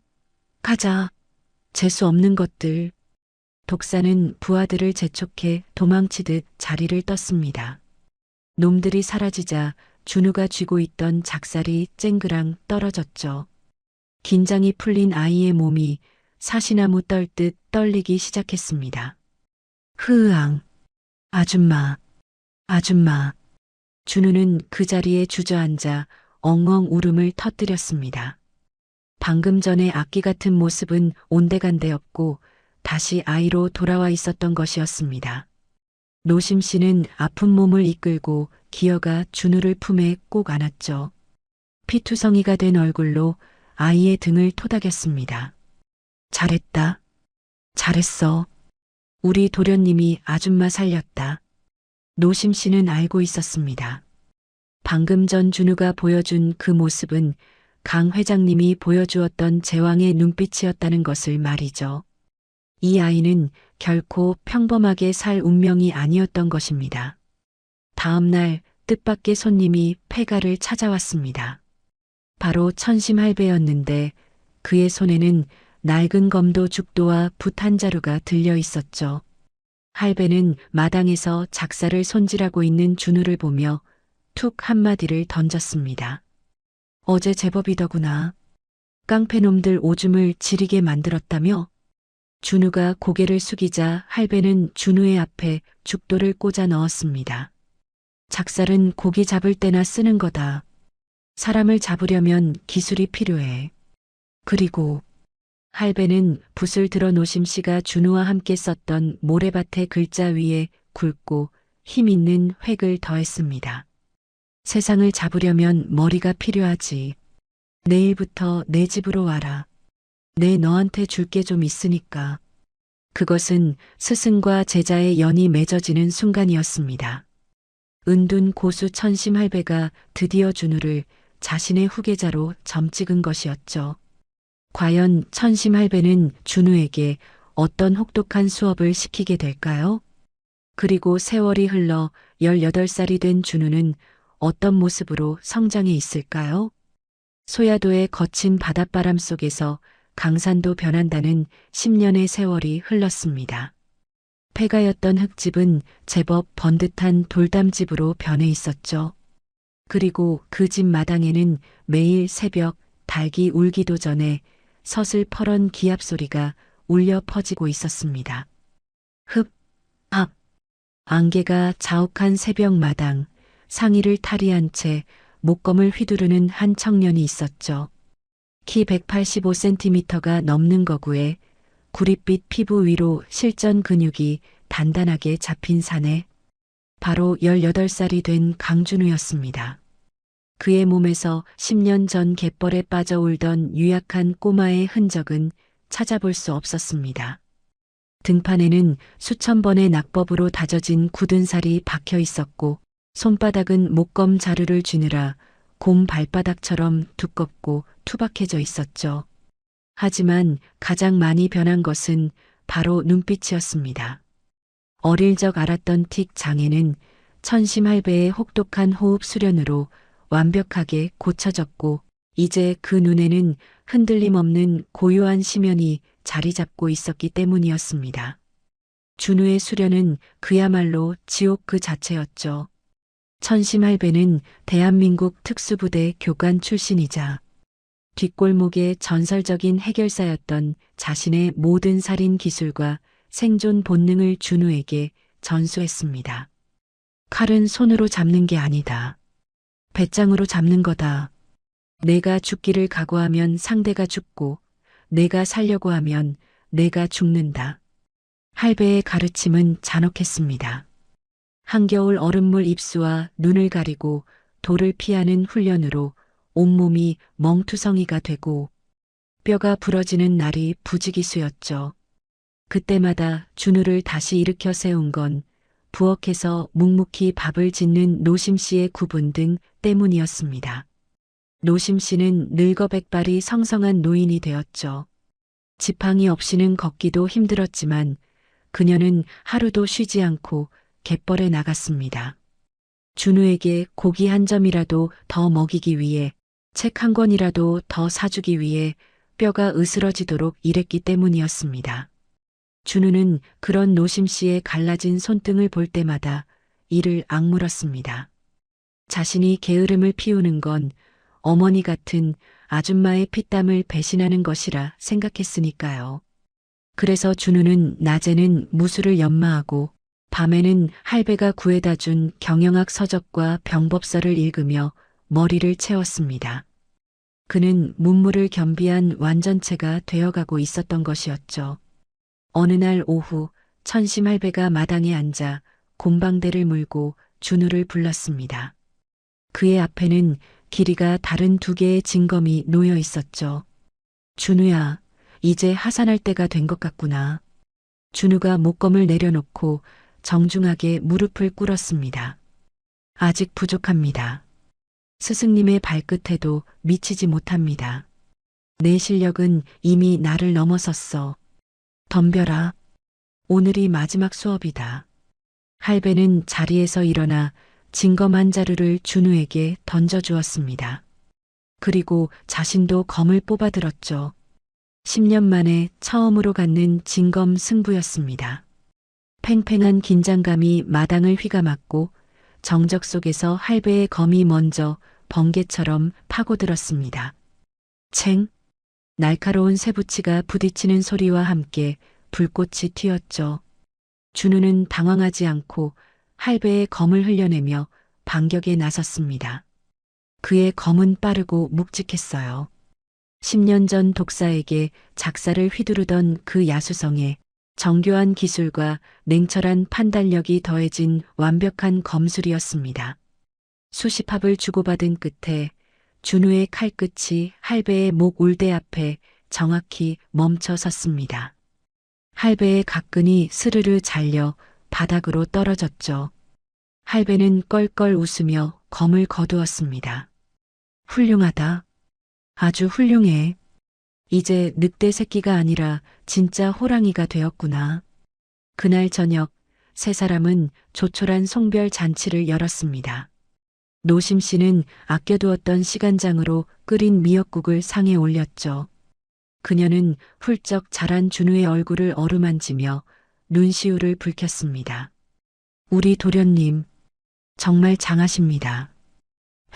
가자. 재수 없는 것들. 독사는 부하들을 재촉해 도망치듯 자리를 떴습니다. 놈들이 사라지자 준우가 쥐고 있던 작살이 쨍그랑 떨어졌죠. 긴장이 풀린 아이의 몸이 사시나무 떨듯 떨리기 시작했습니다. 흐으앙. 아줌마, 아줌마. 준우는 그 자리에 주저앉아 엉엉 울음을 터뜨렸습니다. 방금 전에 악기 같은 모습은 온데간데 없고 다시 아이로 돌아와 있었던 것이었습니다. 노심 씨는 아픈 몸을 이끌고 기어가 준우를 품에 꼭 안았죠. 피투성이가 된 얼굴로 아이의 등을 토닥였습니다. 잘했다. 잘했어. 우리 도련님이 아줌마 살렸다. 노심 씨는 알고 있었습니다. 방금 전 준우가 보여준 그 모습은 강 회장님이 보여주었던 제왕의 눈빛이었다는 것을 말이죠. 이 아이는 결코 평범하게 살 운명이 아니었던 것입니다. 다음 날 뜻밖의 손님이 폐가를 찾아왔습니다. 바로 천심 할배였는데 그의 손에는 낡은 검도 죽도와 붓 한 자루가 들려 있었죠. 할배는 마당에서 작사를 손질하고 있는 준우를 보며 툭 한마디를 던졌습니다. 어제 제법이더구나. 깡패놈들 오줌을 지리게 만들었다며? 준우가 고개를 숙이자 할배는 준우의 앞에 죽도를 꽂아 넣었습니다. 작살은 고기 잡을 때나 쓰는 거다. 사람을 잡으려면 기술이 필요해. 그리고 할배는 붓을 들어 노심 씨가 준우와 함께 썼던 모래밭의 글자 위에 굵고 힘 있는 획을 더했습니다. 세상을 잡으려면 머리가 필요하지. 내일부터 내 집으로 와라. 내 너한테 줄 게 좀 있으니까. 그것은 스승과 제자의 연이 맺어지는 순간이었습니다. 은둔 고수 천심 할배가 드디어 준우를 자신의 후계자로 점찍은 것이었죠. 과연 천심 할배는 준우에게 어떤 혹독한 수업을 시키게 될까요? 그리고 세월이 흘러 18살이 된 준우는 어떤 모습으로 성장해 있을까요? 소야도의 거친 바닷바람 속에서 강산도 변한다는 10년의 세월이 흘렀습니다. 폐가였던 흙집은 제법 번듯한 돌담집으로 변해 있었죠. 그리고 그 집 마당에는 매일 새벽 닭이 울기도 전에 서슬퍼런 기합 소리가 울려 퍼지고 있었습니다. 흡, 합. 안개가 자욱한 새벽 마당, 상의를 탈의한 채 목검을 휘두르는 한 청년이 있었죠. 키 185cm가 넘는 거구에 구릿빛 피부 위로 실전 근육이 단단하게 잡힌 사내. 바로 18살이 된 강준우였습니다. 그의 몸에서 10년 전 갯벌에 빠져 울던 유약한 꼬마의 흔적은 찾아볼 수 없었습니다. 등판에는 수천 번의 낙법으로 다져진 굳은 살이 박혀 있었고 손바닥은 목검 자루를 쥐느라 곰 발바닥처럼 두껍고 투박해져 있었죠. 하지만 가장 많이 변한 것은 바로 눈빛이었습니다. 어릴 적 알았던 틱 장애는 천심 할배의 혹독한 호흡 수련으로 완벽하게 고쳐졌고 이제 그 눈에는 흔들림 없는 고요한 심연이 자리 잡고 있었기 때문이었습니다. 준우의 수련은 그야말로 지옥 그 자체였죠. 천심 할배는 대한민국 특수부대 교관 출신이자 뒷골목의 전설적인 해결사였던 자신의 모든 살인 기술과 생존 본능을 준우에게 전수했습니다. 칼은 손으로 잡는 게 아니다. 배짱으로 잡는 거다. 내가 죽기를 각오하면 상대가 죽고 내가 살려고 하면 내가 죽는다. 할배의 가르침은 잔혹했습니다. 한겨울 얼음물 입수와 눈을 가리고 돌을 피하는 훈련으로 온몸이 멍투성이가 되고 뼈가 부러지는 날이 부지기수였죠. 그때마다 준우를 다시 일으켜 세운 건 부엌에서 묵묵히 밥을 짓는 노심 씨의 구분 등 때문이었습니다. 노심 씨는 늙어백발이 성성한 노인이 되었죠. 지팡이 없이는 걷기도 힘들었지만 그녀는 하루도 쉬지 않고 갯벌에 나갔습니다. 준우에게 고기 한 점이라도 더 먹이기 위해, 책 한 권이라도 더 사주기 위해 뼈가 으스러지도록 일했기 때문이었습니다. 준우는 그런 노심 씨의 갈라진 손등을 볼 때마다 이를 악물었습니다. 자신이 게으름을 피우는 건 어머니 같은 아줌마의 피땀을 배신하는 것이라 생각했으니까요. 그래서 준우는 낮에는 무술을 연마하고 밤에는 할배가 구해다 준 경영학 서적과 병법서를 읽으며 머리를 채웠습니다. 그는 문무를 겸비한 완전체가 되어가고 있었던 것이었죠. 어느 날 오후 천심 할배가 마당에 앉아 곰방대를 물고 준우를 불렀습니다. 그의 앞에는 길이가 다른 두 개의 징검이 놓여 있었죠. 준우야, 이제 하산할 때가 된 것 같구나. 준우가 목검을 내려놓고 정중하게 무릎을 꿇었습니다. 아직 부족합니다. 스승님의 발끝에도 미치지 못합니다. 내 실력은 이미 나를 넘어섰어. 덤벼라. 오늘이 마지막 수업이다. 할배는 자리에서 일어나 징검 한 자루를 준우에게 던져주었습니다. 그리고 자신도 검을 뽑아들었죠. 10년 만에 처음으로 갖는 징검 승부였습니다. 팽팽한 긴장감이 마당을 휘감았고 정적 속에서 할배의 검이 먼저 번개처럼 파고들었습니다. 챙! 날카로운 쇠붙이가 부딪히는 소리와 함께 불꽃이 튀었죠. 준우는 당황하지 않고 할배의 검을 흘려내며 반격에 나섰습니다. 그의 검은 빠르고 묵직했어요. 10년 전 독사에게 작사를 휘두르던 그 야수성에 정교한 기술과 냉철한 판단력이 더해진 완벽한 검술이었습니다. 수십 합을 주고받은 끝에 준우의 칼끝이 할배의 목 울대 앞에 정확히 멈춰 섰습니다. 할배의 각근이 스르르 잘려 바닥으로 떨어졌죠. 할배는 껄껄 웃으며 검을 거두었습니다. 훌륭하다. 아주 훌륭해. 이제 늑대 새끼가 아니라 진짜 호랑이가 되었구나. 그날 저녁 세 사람은 조촐한 송별 잔치를 열었습니다. 노심 씨는 아껴두었던 시간장으로 끓인 미역국을 상에 올렸죠. 그녀는 훌쩍 자란 준우의 얼굴을 어루만지며 눈시울을 붉혔습니다. 우리 도련님, 정말 장하십니다.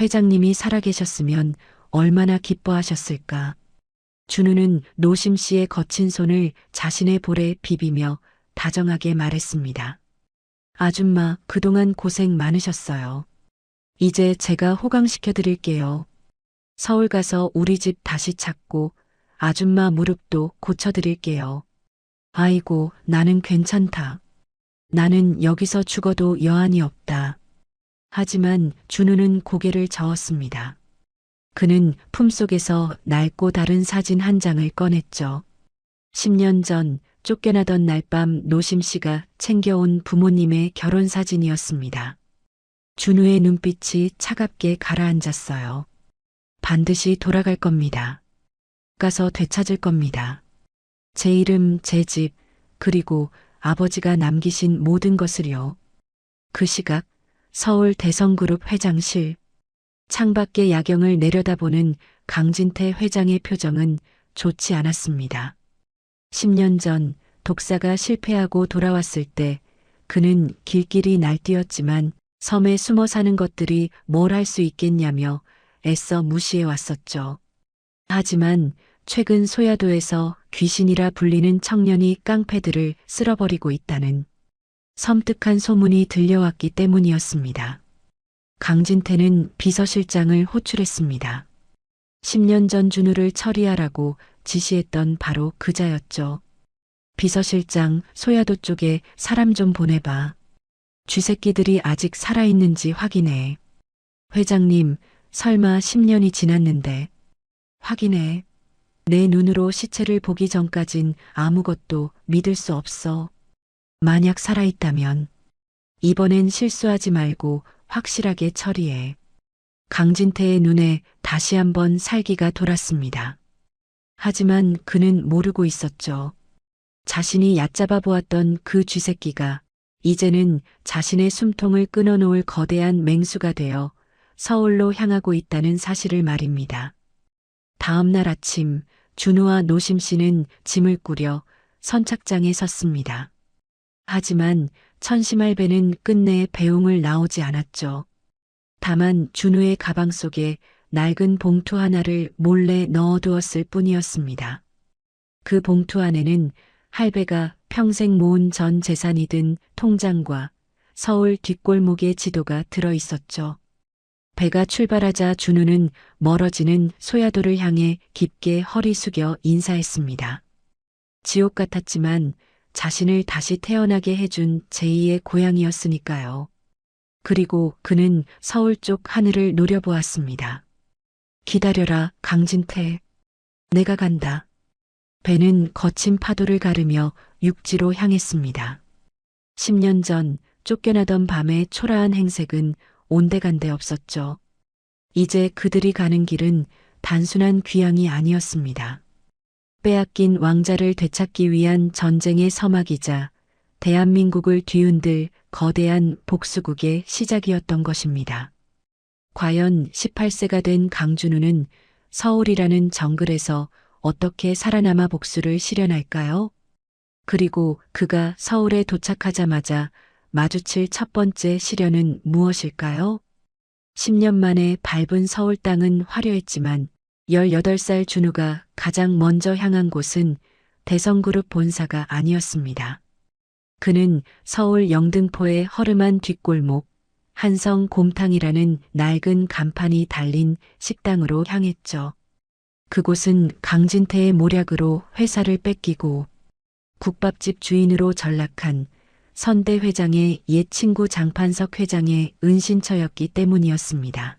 회장님이 살아계셨으면 얼마나 기뻐하셨을까. 준우는 노심 씨의 거친 손을 자신의 볼에 비비며 다정하게 말했습니다. 아줌마, 그동안 고생 많으셨어요. 이제 제가 호강시켜 드릴게요. 서울 가서 우리 집 다시 찾고 아줌마 무릎도 고쳐 드릴게요. 아이고, 나는 괜찮다. 나는 여기서 죽어도 여한이 없다. 하지만 준우는 고개를 저었습니다. 그는 품속에서 낡고 다른 사진 한 장을 꺼냈죠. 10년 전 쫓겨나던 날 밤 노심 씨가 챙겨온 부모님의 결혼 사진이었습니다. 준우의 눈빛이 차갑게 가라앉았어요. 반드시 돌아갈 겁니다. 가서 되찾을 겁니다. 제 이름, 제 집, 그리고 아버지가 남기신 모든 것을요. 그 시각 서울 대성그룹 회장실. 창밖의 야경을 내려다보는 강진태 회장의 표정은 좋지 않았습니다. 10년 전 독사가 실패하고 돌아왔을 때 그는 길길이 날뛰었지만 섬에 숨어 사는 것들이 뭘 할 수 있겠냐며 애써 무시해 왔었죠. 하지만 최근 소야도에서 귀신이라 불리는 청년이 깡패들을 쓸어버리고 있다는 섬뜩한 소문이 들려왔기 때문이었습니다. 강진태는 비서실장을 호출했습니다. 10년 전 준우를 처리하라고 지시했던 바로 그자였죠. 비서실장, 소야도 쪽에 사람 좀 보내봐. 쥐새끼들이 아직 살아있는지 확인해. 회장님, 설마 10년이 지났는데. 확인해. 내 눈으로 시체를 보기 전까진 아무것도 믿을 수 없어. 만약 살아있다면 이번엔 실수하지 말고 확실하게 처리해. 강진태의 눈에 다시 한번 살기가 돌았습니다. 하지만 그는 모르고 있었죠. 자신이 얕잡아 보았던 그 쥐새끼가 이제는 자신의 숨통을 끊어놓을 거대한 맹수가 되어 서울로 향하고 있다는 사실을 말입니다. 다음 날 아침 준우와 노심 씨는 짐을 꾸려 선착장에 섰습니다. 하지만 천심할배는 끝내 배웅을 나오지 않았죠. 다만 준우의 가방 속에 낡은 봉투 하나를 몰래 넣어두었을 뿐이었습니다. 그 봉투 안에는 할배가 평생 모은 전 재산이 든 통장과 서울 뒷골목의 지도가 들어 있었죠. 배가 출발하자 준우는 멀어지는 소야도를 향해 깊게 허리 숙여 인사했습니다. 지옥 같았지만 자신을 다시 태어나게 해준 제2의 고향이었으니까요. 그리고 그는 서울 쪽 하늘을 노려보았습니다. 기다려라, 강진태. 내가 간다. 배는 거친 파도를 가르며 육지로 향했습니다. 10년 전 쫓겨나던 밤의 초라한 행색은 온데간데 없었죠. 이제 그들이 가는 길은 단순한 귀향이 아니었습니다. 빼앗긴 왕자를 되찾기 위한 전쟁의 서막이자 대한민국을 뒤흔들 거대한 복수국의 시작이었던 것입니다. 과연 18세가 된 강준우는 서울이라는 정글에서 어떻게 살아남아 복수를 실현할까요? 그리고 그가 서울에 도착하자마자 마주칠 첫 번째 시련은 무엇일까요? 10년 만에 밟은 서울 땅은 화려했지만 18살 준우가 가장 먼저 향한 곳은 대성그룹 본사가 아니었습니다. 그는 서울 영등포의 허름한 뒷골목, 한성 곰탕이라는 낡은 간판이 달린 식당으로 향했죠. 그곳은 강진태의 모략으로 회사를 뺏기고 국밥집 주인으로 전락한 선대 회장의 옛 친구 장판석 회장의 은신처였기 때문이었습니다.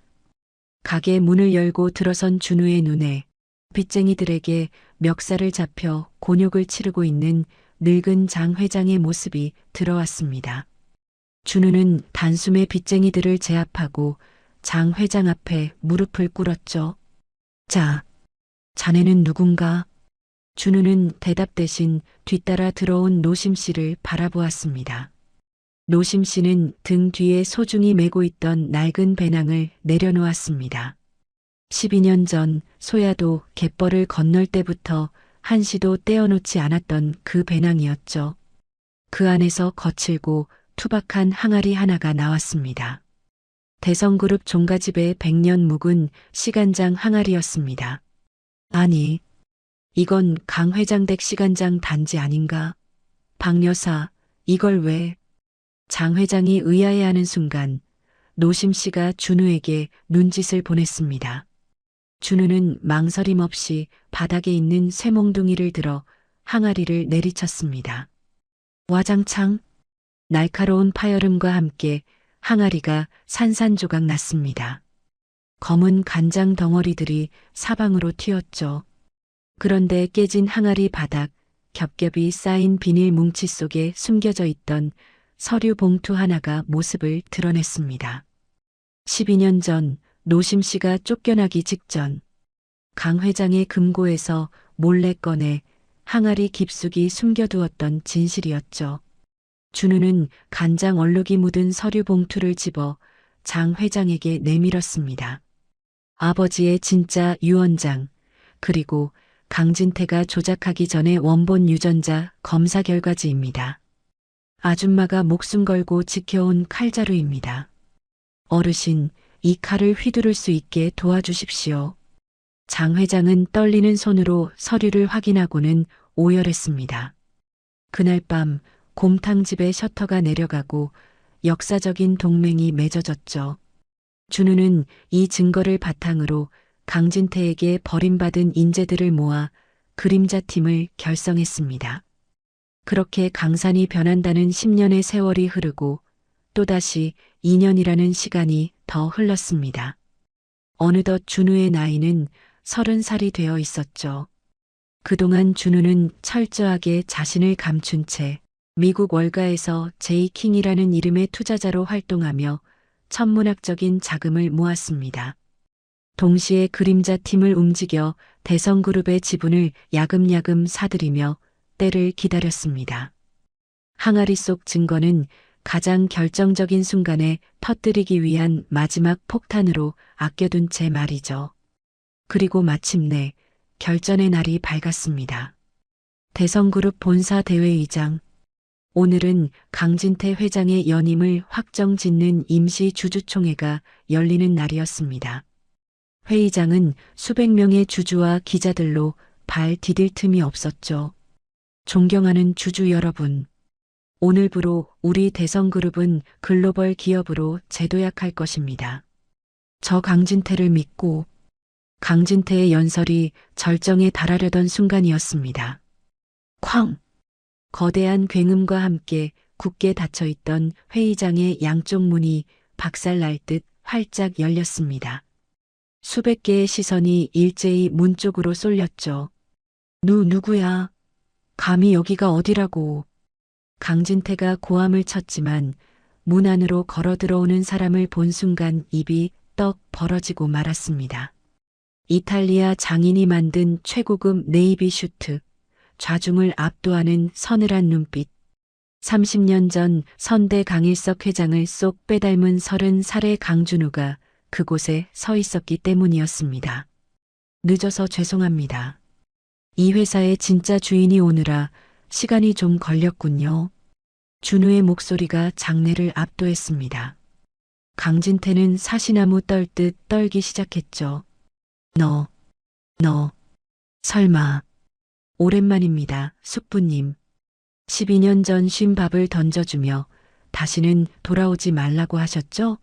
가게 문을 열고 들어선 준우의 눈에 빚쟁이들에게 멱살을 잡혀 곤욕을 치르고 있는 늙은 장 회장의 모습이 들어왔습니다. 준우는 단숨에 빚쟁이들을 제압하고 장 회장 앞에 무릎을 꿇었죠. 자, 자네는 누군가? 준우는 대답 대신 뒤따라 들어온 노심 씨를 바라보았습니다. 노심 씨는 등 뒤에 소중히 메고 있던 낡은 배낭을 내려놓았습니다. 12년 전 소야도 갯벌을 건널 때부터 한시도 떼어놓지 않았던 그 배낭이었죠. 그 안에서 거칠고 투박한 항아리 하나가 나왔습니다. 대성그룹 종가집의 100년 묵은 시간장 항아리였습니다. 아니, 이건 강 회장 댁 시간장 단지 아닌가? 박 여사, 이걸 왜? 장 회장이 의아해하는 순간 노심 씨가 준우에게 눈짓을 보냈습니다. 준우는 망설임 없이 바닥에 있는 쇠몽둥이를 들어 항아리를 내리쳤습니다. 와장창, 날카로운 파열음과 함께 항아리가 산산조각 났습니다. 검은 간장 덩어리들이 사방으로 튀었죠. 그런데 깨진 항아리 바닥, 겹겹이 쌓인 비닐 뭉치 속에 숨겨져 있던 서류 봉투 하나가 모습을 드러냈습니다. 12년 전 노심 씨가 쫓겨나기 직전 강 회장의 금고에서 몰래 꺼내 항아리 깊숙이 숨겨두었던 진실이었죠. 준우는 간장 얼룩이 묻은 서류 봉투를 집어 장 회장에게 내밀었습니다. 아버지의 진짜 유언장, 그리고 강진태가 조작하기 전에 원본 유전자 검사 결과지입니다. 아줌마가 목숨 걸고 지켜온 칼자루입니다. 어르신, 이 칼을 휘두를 수 있게 도와주십시오. 장 회장은 떨리는 손으로 서류를 확인하고는 오열했습니다. 그날 밤 곰탕집의 셔터가 내려가고 역사적인 동맹이 맺어졌죠. 준우는 이 증거를 바탕으로 강진태에게 버림받은 인재들을 모아 그림자팀을 결성했습니다. 그렇게 강산이 변한다는 10년의 세월이 흐르고 또다시 2년이라는 시간이 더 흘렀습니다. 어느덧 준우의 나이는 30살이 되어 있었죠. 그동안 준우는 철저하게 자신을 감춘 채 미국 월가에서 제이킹이라는 이름의 투자자로 활동하며 천문학적인 자금을 모았습니다. 동시에 그림자 팀을 움직여 대성그룹의 지분을 야금야금 사들이며 때를 기다렸습니다. 항아리 속 증거는 가장 결정적인 순간에 터뜨리기 위한 마지막 폭탄으로 아껴둔 채 말이죠. 그리고 마침내 결전의 날이 밝았습니다. 대성그룹 본사 대회의장. 오늘은 강진태 회장의 연임을 확정짓는 임시 주주총회가 열리는 날이었습니다. 회의장은 수백 명의 주주와 기자들로 발 디딜 틈이 없었죠. 존경하는 주주 여러분, 오늘부로 우리 대성그룹은 글로벌 기업으로 재도약할 것입니다. 저 강진태를 믿고 강진태의 연설이 절정에 달하려던 순간이었습니다. 쾅! 거대한 굉음과 함께 굳게 닫혀있던 회의장의 양쪽 문이 박살날 듯 활짝 열렸습니다. 수백 개의 시선이 일제히 문 쪽으로 쏠렸죠. 누구야? 감히 여기가 어디라고. 강진태가 고함을 쳤지만 문 안으로 걸어 들어오는 사람을 본 순간 입이 떡 벌어지고 말았습니다. 이탈리아 장인이 만든 최고급 네이비 슈트, 좌중을 압도하는 서늘한 눈빛. 30년 전 선대 강일석 회장을 쏙 빼닮은 30살의 강준우가 그곳에 서 있었기 때문이었습니다. 늦어서 죄송합니다. 이 회사의 진짜 주인이 오느라 시간이 좀 걸렸군요. 준우의 목소리가 장내를 압도했습니다. 강진태는 사시나무 떨듯 떨기 시작했죠. 너, 설마. 오랜만입니다, 숙부님. 12년 전 쉰 밥을 던져주며 다시는 돌아오지 말라고 하셨죠?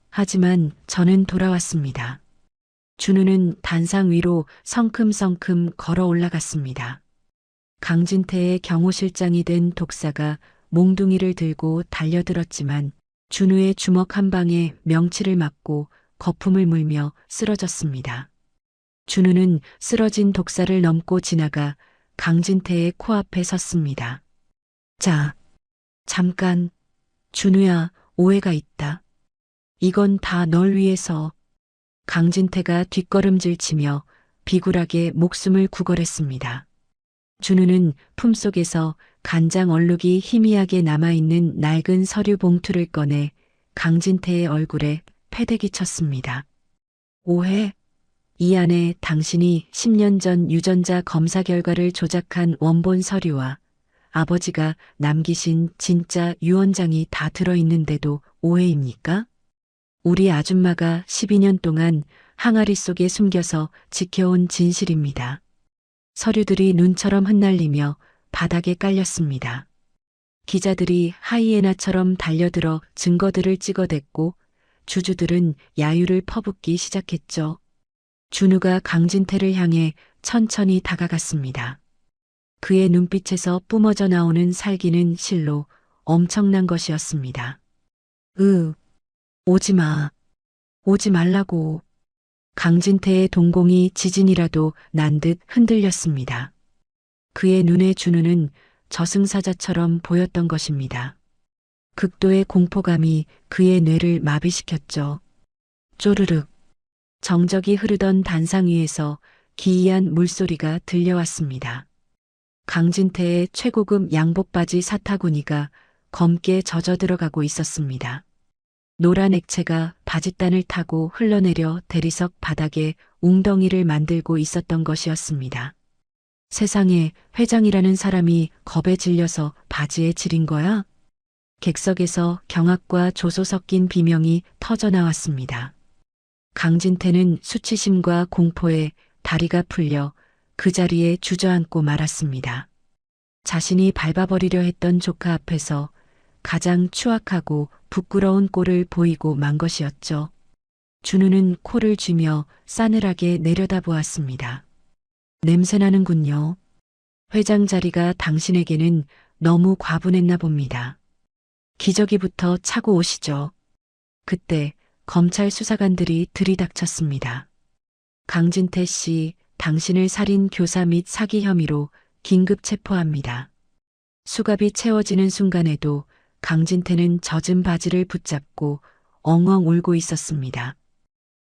하지만 저는 돌아왔습니다. 준우는 단상 위로 성큼성큼 걸어 올라갔습니다. 강진태의 경호실장이 된 독사가 몽둥이를 들고 달려들었지만 준우의 주먹 한 방에 명치를 맞고 거품을 물며 쓰러졌습니다. 준우는 쓰러진 독사를 넘고 지나가 강진태의 코앞에 섰습니다. 자, 잠깐. 준우야, 오해가 있다. 이건 다 널 위해서. 강진태가 뒷걸음질 치며 비굴하게 목숨을 구걸했습니다. 준우는 품속에서 간장 얼룩이 희미하게 남아있는 낡은 서류 봉투를 꺼내 강진태의 얼굴에 패대기 쳤습니다. 오해? 이 안에 당신이 10년 전 유전자 검사 결과를 조작한 원본 서류와 아버지가 남기신 진짜 유언장이 다 들어있는데도 오해입니까? 우리 아줌마가 12년 동안 항아리 속에 숨겨서 지켜온 진실입니다. 서류들이 눈처럼 흩날리며 바닥에 깔렸습니다. 기자들이 하이에나처럼 달려들어 증거들을 찍어댔고 주주들은 야유를 퍼붓기 시작했죠. 준우가 강진태를 향해 천천히 다가갔습니다. 그의 눈빛에서 뿜어져 나오는 살기는 실로 엄청난 것이었습니다. 오지 마. 오지 말라고. 강진태의 동공이 지진이라도 난 듯 흔들렸습니다. 그의 눈에 준우는 저승사자처럼 보였던 것입니다. 극도의 공포감이 그의 뇌를 마비시켰죠. 쪼르륵. 정적이 흐르던 단상 위에서 기이한 물소리가 들려왔습니다. 강진태의 최고급 양복바지 사타구니가 검게 젖어 들어가고 있었습니다. 노란 액체가 바짓단을 타고 흘러내려 대리석 바닥에 웅덩이를 만들고 있었던 것이었습니다. 세상에, 회장이라는 사람이 겁에 질려서 바지에 지린 거야? 객석에서 경악과 조소 섞인 비명이 터져 나왔습니다. 강진태는 수치심과 공포에 다리가 풀려 그 자리에 주저앉고 말았습니다. 자신이 밟아버리려 했던 조카 앞에서 가장 추악하고 부끄러운 꼴을 보이고 만 것이었죠. 준우는 코를 쥐며 싸늘하게 내려다보았습니다. 냄새나는군요. 회장 자리가 당신에게는 너무 과분했나 봅니다. 기저귀부터 차고 오시죠. 그때 검찰 수사관들이 들이닥쳤습니다. 강진태 씨, 당신을 살인 교사 및 사기 혐의로 긴급 체포합니다. 수갑이 채워지는 순간에도 강진태는 젖은 바지를 붙잡고 엉엉 울고 있었습니다.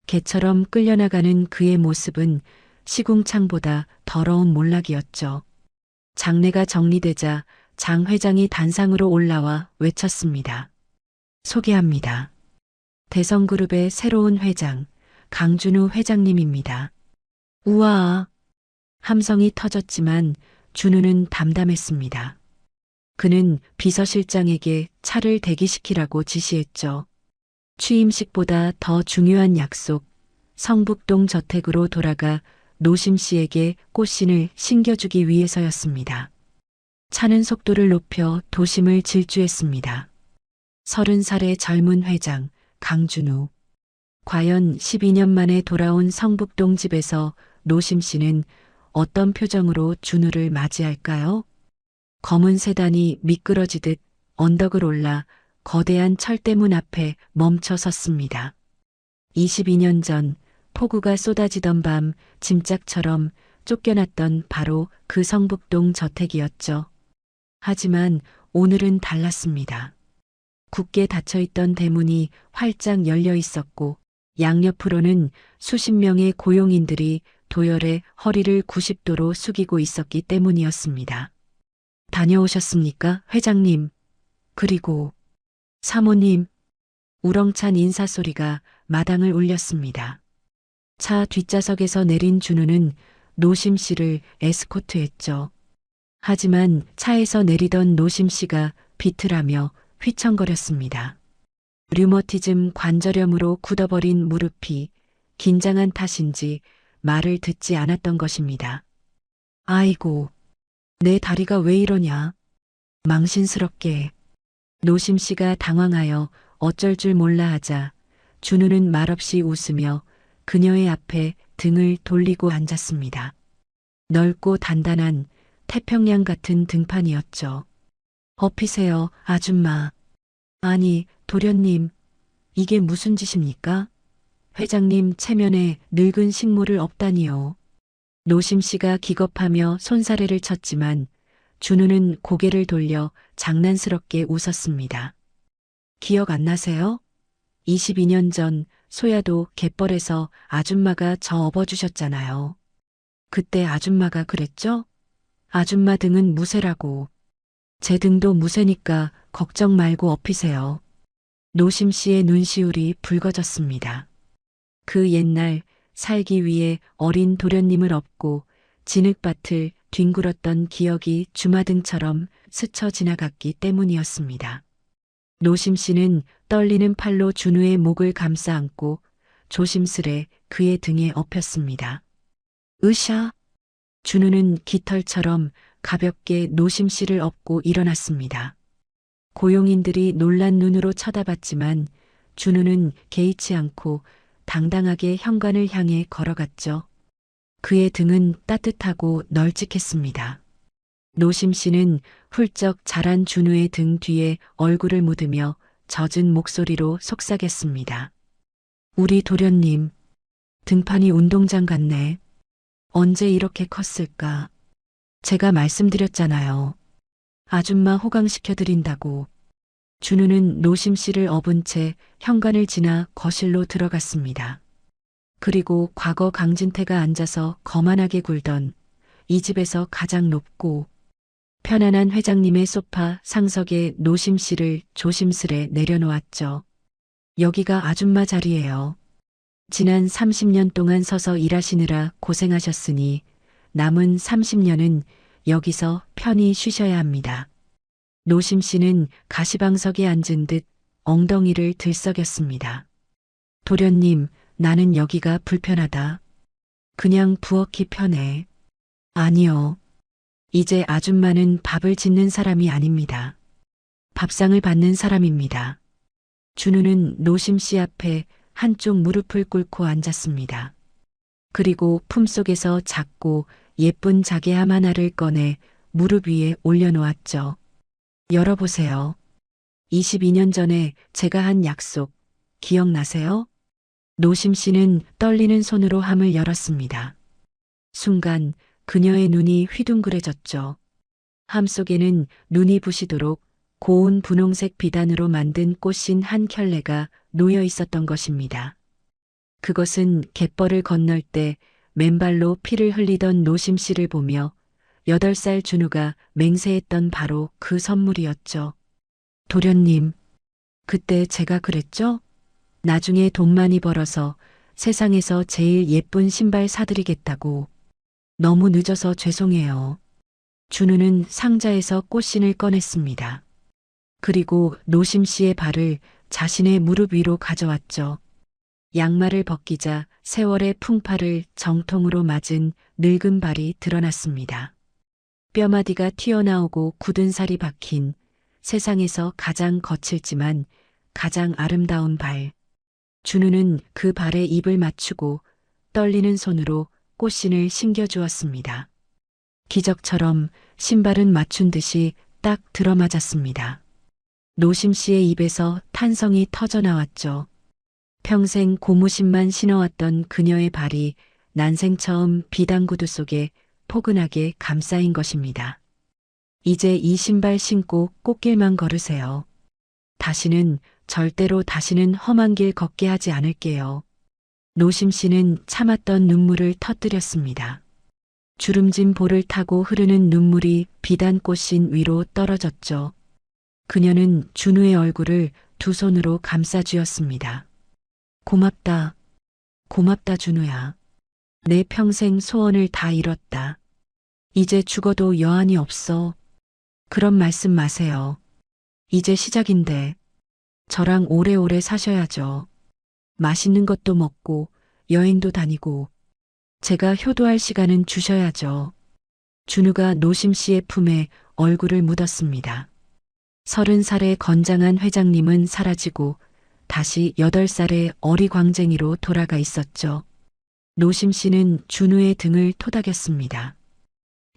개처럼 끌려나가는 그의 모습은 시궁창보다 더러운 몰락이었죠. 장례가 정리되자 장 회장이 단상으로 올라와 외쳤습니다. 소개합니다. 대성그룹의 새로운 회장, 강준우 회장님입니다. 우와! 함성이 터졌지만 준우는 담담했습니다. 그는 비서실장에게 차를 대기시키라고 지시했죠. 취임식보다 더 중요한 약속, 성북동 저택으로 돌아가 노심 씨에게 꽃신을 신겨주기 위해서였습니다. 차는 속도를 높여 도심을 질주했습니다. 30살의 젊은 회장 강준우. 과연 12년 만에 돌아온 성북동 집에서 노심 씨는 어떤 표정으로 준우를 맞이할까요? 검은 세단이 미끄러지듯 언덕을 올라 거대한 철대문 앞에 멈춰 섰습니다. 22년 전 폭우가 쏟아지던 밤 짐짝처럼 쫓겨났던 바로 그 성북동 저택이었죠. 하지만 오늘은 달랐습니다. 굳게 닫혀있던 대문이 활짝 열려 있었고 양옆으로는 수십 명의 고용인들이 도열에 허리를 90도로 숙이고 있었기 때문이었습니다. 다녀오셨습니까, 회장님? 그리고 사모님. 우렁찬 인사소리가 마당을 울렸습니다. 차 뒷좌석에서 내린 준우는 노심 씨를 에스코트했죠. 하지만 차에서 내리던 노심 씨가 비틀하며 휘청거렸습니다. 류머티즘 관절염으로 굳어버린 무릎이 긴장한 탓인지 말을 듣지 않았던 것입니다. 아이고, 내 다리가 왜 이러냐. 망신스럽게. 노심 씨가 당황하여 어쩔 줄 몰라 하자 준우는 말없이 웃으며 그녀의 앞에 등을 돌리고 앉았습니다. 넓고 단단한 태평양 같은 등판이었죠. 업히세요, 아줌마. 아니, 도련님, 이게 무슨 짓입니까? 회장님 체면에 늙은 식모를 업다니요. 노심 씨가 기겁하며 손사래를 쳤지만 준우는 고개를 돌려 장난스럽게 웃었습니다. 기억 안 나세요? 22년 전 소야도 갯벌에서 아줌마가 저 업어주셨잖아요. 그때 아줌마가 그랬죠? 아줌마 등은 무쇠라고. 제 등도 무쇠니까 걱정 말고 업히세요. 노심 씨의 눈시울이 붉어졌습니다. 그 옛날 살기 위해 어린 도련님을 업고 진흙밭을 뒹굴었던 기억이 주마등처럼 스쳐 지나갔기 때문이었습니다. 노심 씨는 떨리는 팔로 준우의 목을 감싸 안고 조심스레 그의 등에 엎였습니다. 으쌰! 준우는 깃털처럼 가볍게 노심 씨를 업고 일어났습니다. 고용인들이 놀란 눈으로 쳐다봤지만 준우는 개의치 않고 당당하게 현관을 향해 걸어갔죠. 그의 등은 따뜻하고 널찍했습니다. 노심 씨는 훌쩍 자란 준우의 등 뒤에 얼굴을 묻으며 젖은 목소리로 속삭였습니다. 우리 도련님, 등판이 운동장 같네. 언제 이렇게 컸을까? 제가 말씀드렸잖아요. 아줌마 호강시켜드린다고. 준우는 노심 씨를 업은 채 현관을 지나 거실로 들어갔습니다. 그리고 과거 강진태가 앉아서 거만하게 굴던 이 집에서 가장 높고 편안한 회장님의 소파 상석에 노심 씨를 조심스레 내려놓았죠. 여기가 아줌마 자리예요. 지난 30년 동안 서서 일하시느라 고생하셨으니 남은 30년은 여기서 편히 쉬셔야 합니다. 노심 씨는 가시방석에 앉은 듯 엉덩이를 들썩였습니다. 도련님, 나는 여기가 불편하다. 그냥 부엌이 편해. 아니요. 이제 아줌마는 밥을 짓는 사람이 아닙니다. 밥상을 받는 사람입니다. 준우는 노심 씨 앞에 한쪽 무릎을 꿇고 앉았습니다. 그리고 품속에서 작고 예쁜 자개함 하나를 꺼내 무릎 위에 올려놓았죠. 열어보세요. 22년 전에 제가 한 약속 기억나세요? 노심 씨는 떨리는 손으로 함을 열었습니다. 순간 그녀의 눈이 휘둥그레졌죠. 함 속에는 눈이 부시도록 고운 분홍색 비단으로 만든 꽃신 한 켤레가 놓여 있었던 것입니다. 그것은 갯벌을 건널 때 맨발로 피를 흘리던 노심 씨를 보며 8살 준우가 맹세했던 바로 그 선물이었죠. 도련님, 그때 제가 그랬죠? 나중에 돈 많이 벌어서 세상에서 제일 예쁜 신발 사드리겠다고. 너무 늦어서 죄송해요. 준우는 상자에서 꽃신을 꺼냈습니다. 그리고 노심 씨의 발을 자신의 무릎 위로 가져왔죠. 양말을 벗기자 세월의 풍파를 정통으로 맞은 늙은 발이 드러났습니다. 뼈마디가 튀어나오고 굳은 살이 박힌 세상에서 가장 거칠지만 가장 아름다운 발. 준우는 그 발에 입을 맞추고 떨리는 손으로 꽃신을 신겨주었습니다. 기적처럼 신발은 맞춘 듯이 딱 들어맞았습니다. 노심 씨의 입에서 탄성이 터져 나왔죠. 평생 고무신만 신어왔던 그녀의 발이 난생 처음 비단구두 속에 포근하게 감싸인 것입니다. 이제 이 신발 신고 꽃길만 걸으세요. 절대로 다시는 험한 길 걷게 하지 않을게요. 노심 씨는 참았던 눈물을 터뜨렸습니다. 주름진 볼을 타고 흐르는 눈물이 비단 꽃신 위로 떨어졌죠. 그녀는 준우의 얼굴을 두 손으로 감싸 주었습니다. 고맙다. 고맙다, 준우야. 내 평생 소원을 다 이뤘다. 이제 죽어도 여한이 없어. 그런 말씀 마세요. 이제 시작인데. 저랑 오래오래 사셔야죠. 맛있는 것도 먹고 여행도 다니고 제가 효도할 시간은 주셔야죠. 준우가 노심 씨의 품에 얼굴을 묻었습니다. 30살의 건장한 회장님은 사라지고 다시 8살의 어리광쟁이로 돌아가 있었죠. 노심 씨는 준우의 등을 토닥였습니다.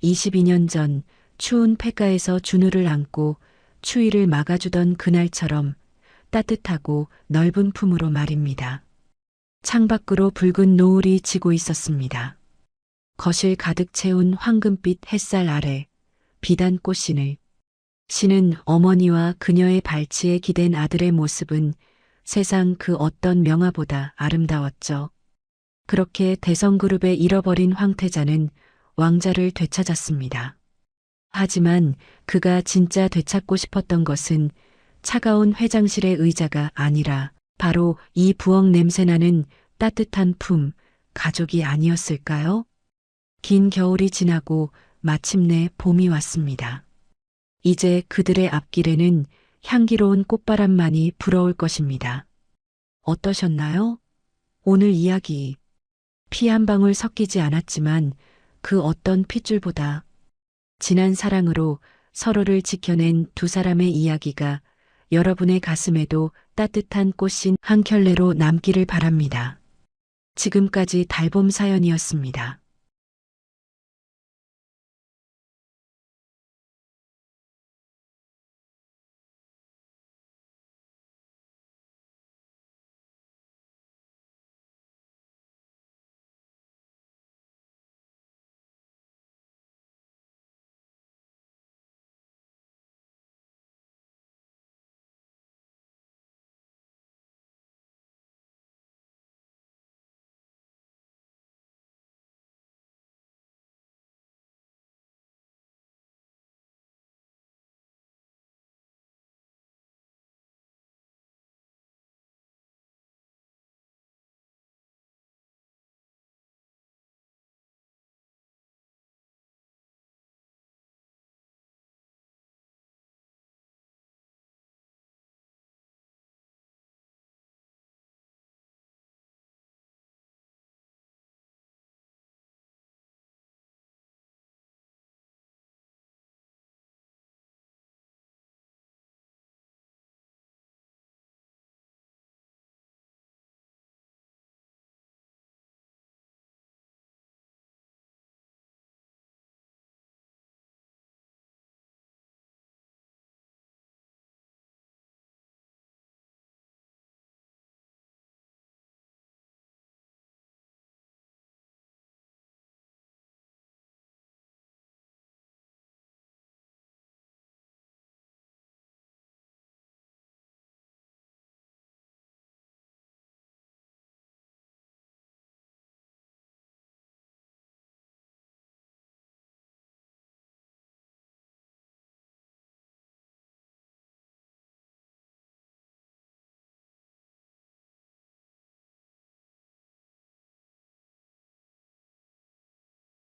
22년 전 추운 폐가에서 준우를 안고 추위를 막아주던 그날처럼 따뜻하고 넓은 품으로 말입니다. 창밖으로 붉은 노을이 지고 있었습니다. 거실 가득 채운 황금빛 햇살 아래 비단 꽃신을 신은 어머니와 그녀의 발치에 기댄 아들의 모습은 세상 그 어떤 명화보다 아름다웠죠. 그렇게 대성그룹에 잃어버린 황태자는 왕자를 되찾았습니다. 하지만 그가 진짜 되찾고 싶었던 것은 차가운 회장실의 의자가 아니라 바로 이 부엌 냄새나는 따뜻한 품, 가족이 아니었을까요? 긴 겨울이 지나고 마침내 봄이 왔습니다. 이제 그들의 앞길에는 향기로운 꽃바람만이 불어올 것입니다. 어떠셨나요? 오늘 이야기. 피 한 방울 섞이지 않았지만 그 어떤 핏줄보다 진한 사랑으로 서로를 지켜낸 두 사람의 이야기가 여러분의 가슴에도 따뜻한 꽃신 한 켤레로 남기를 바랍니다. 지금까지 달봄 사연이었습니다.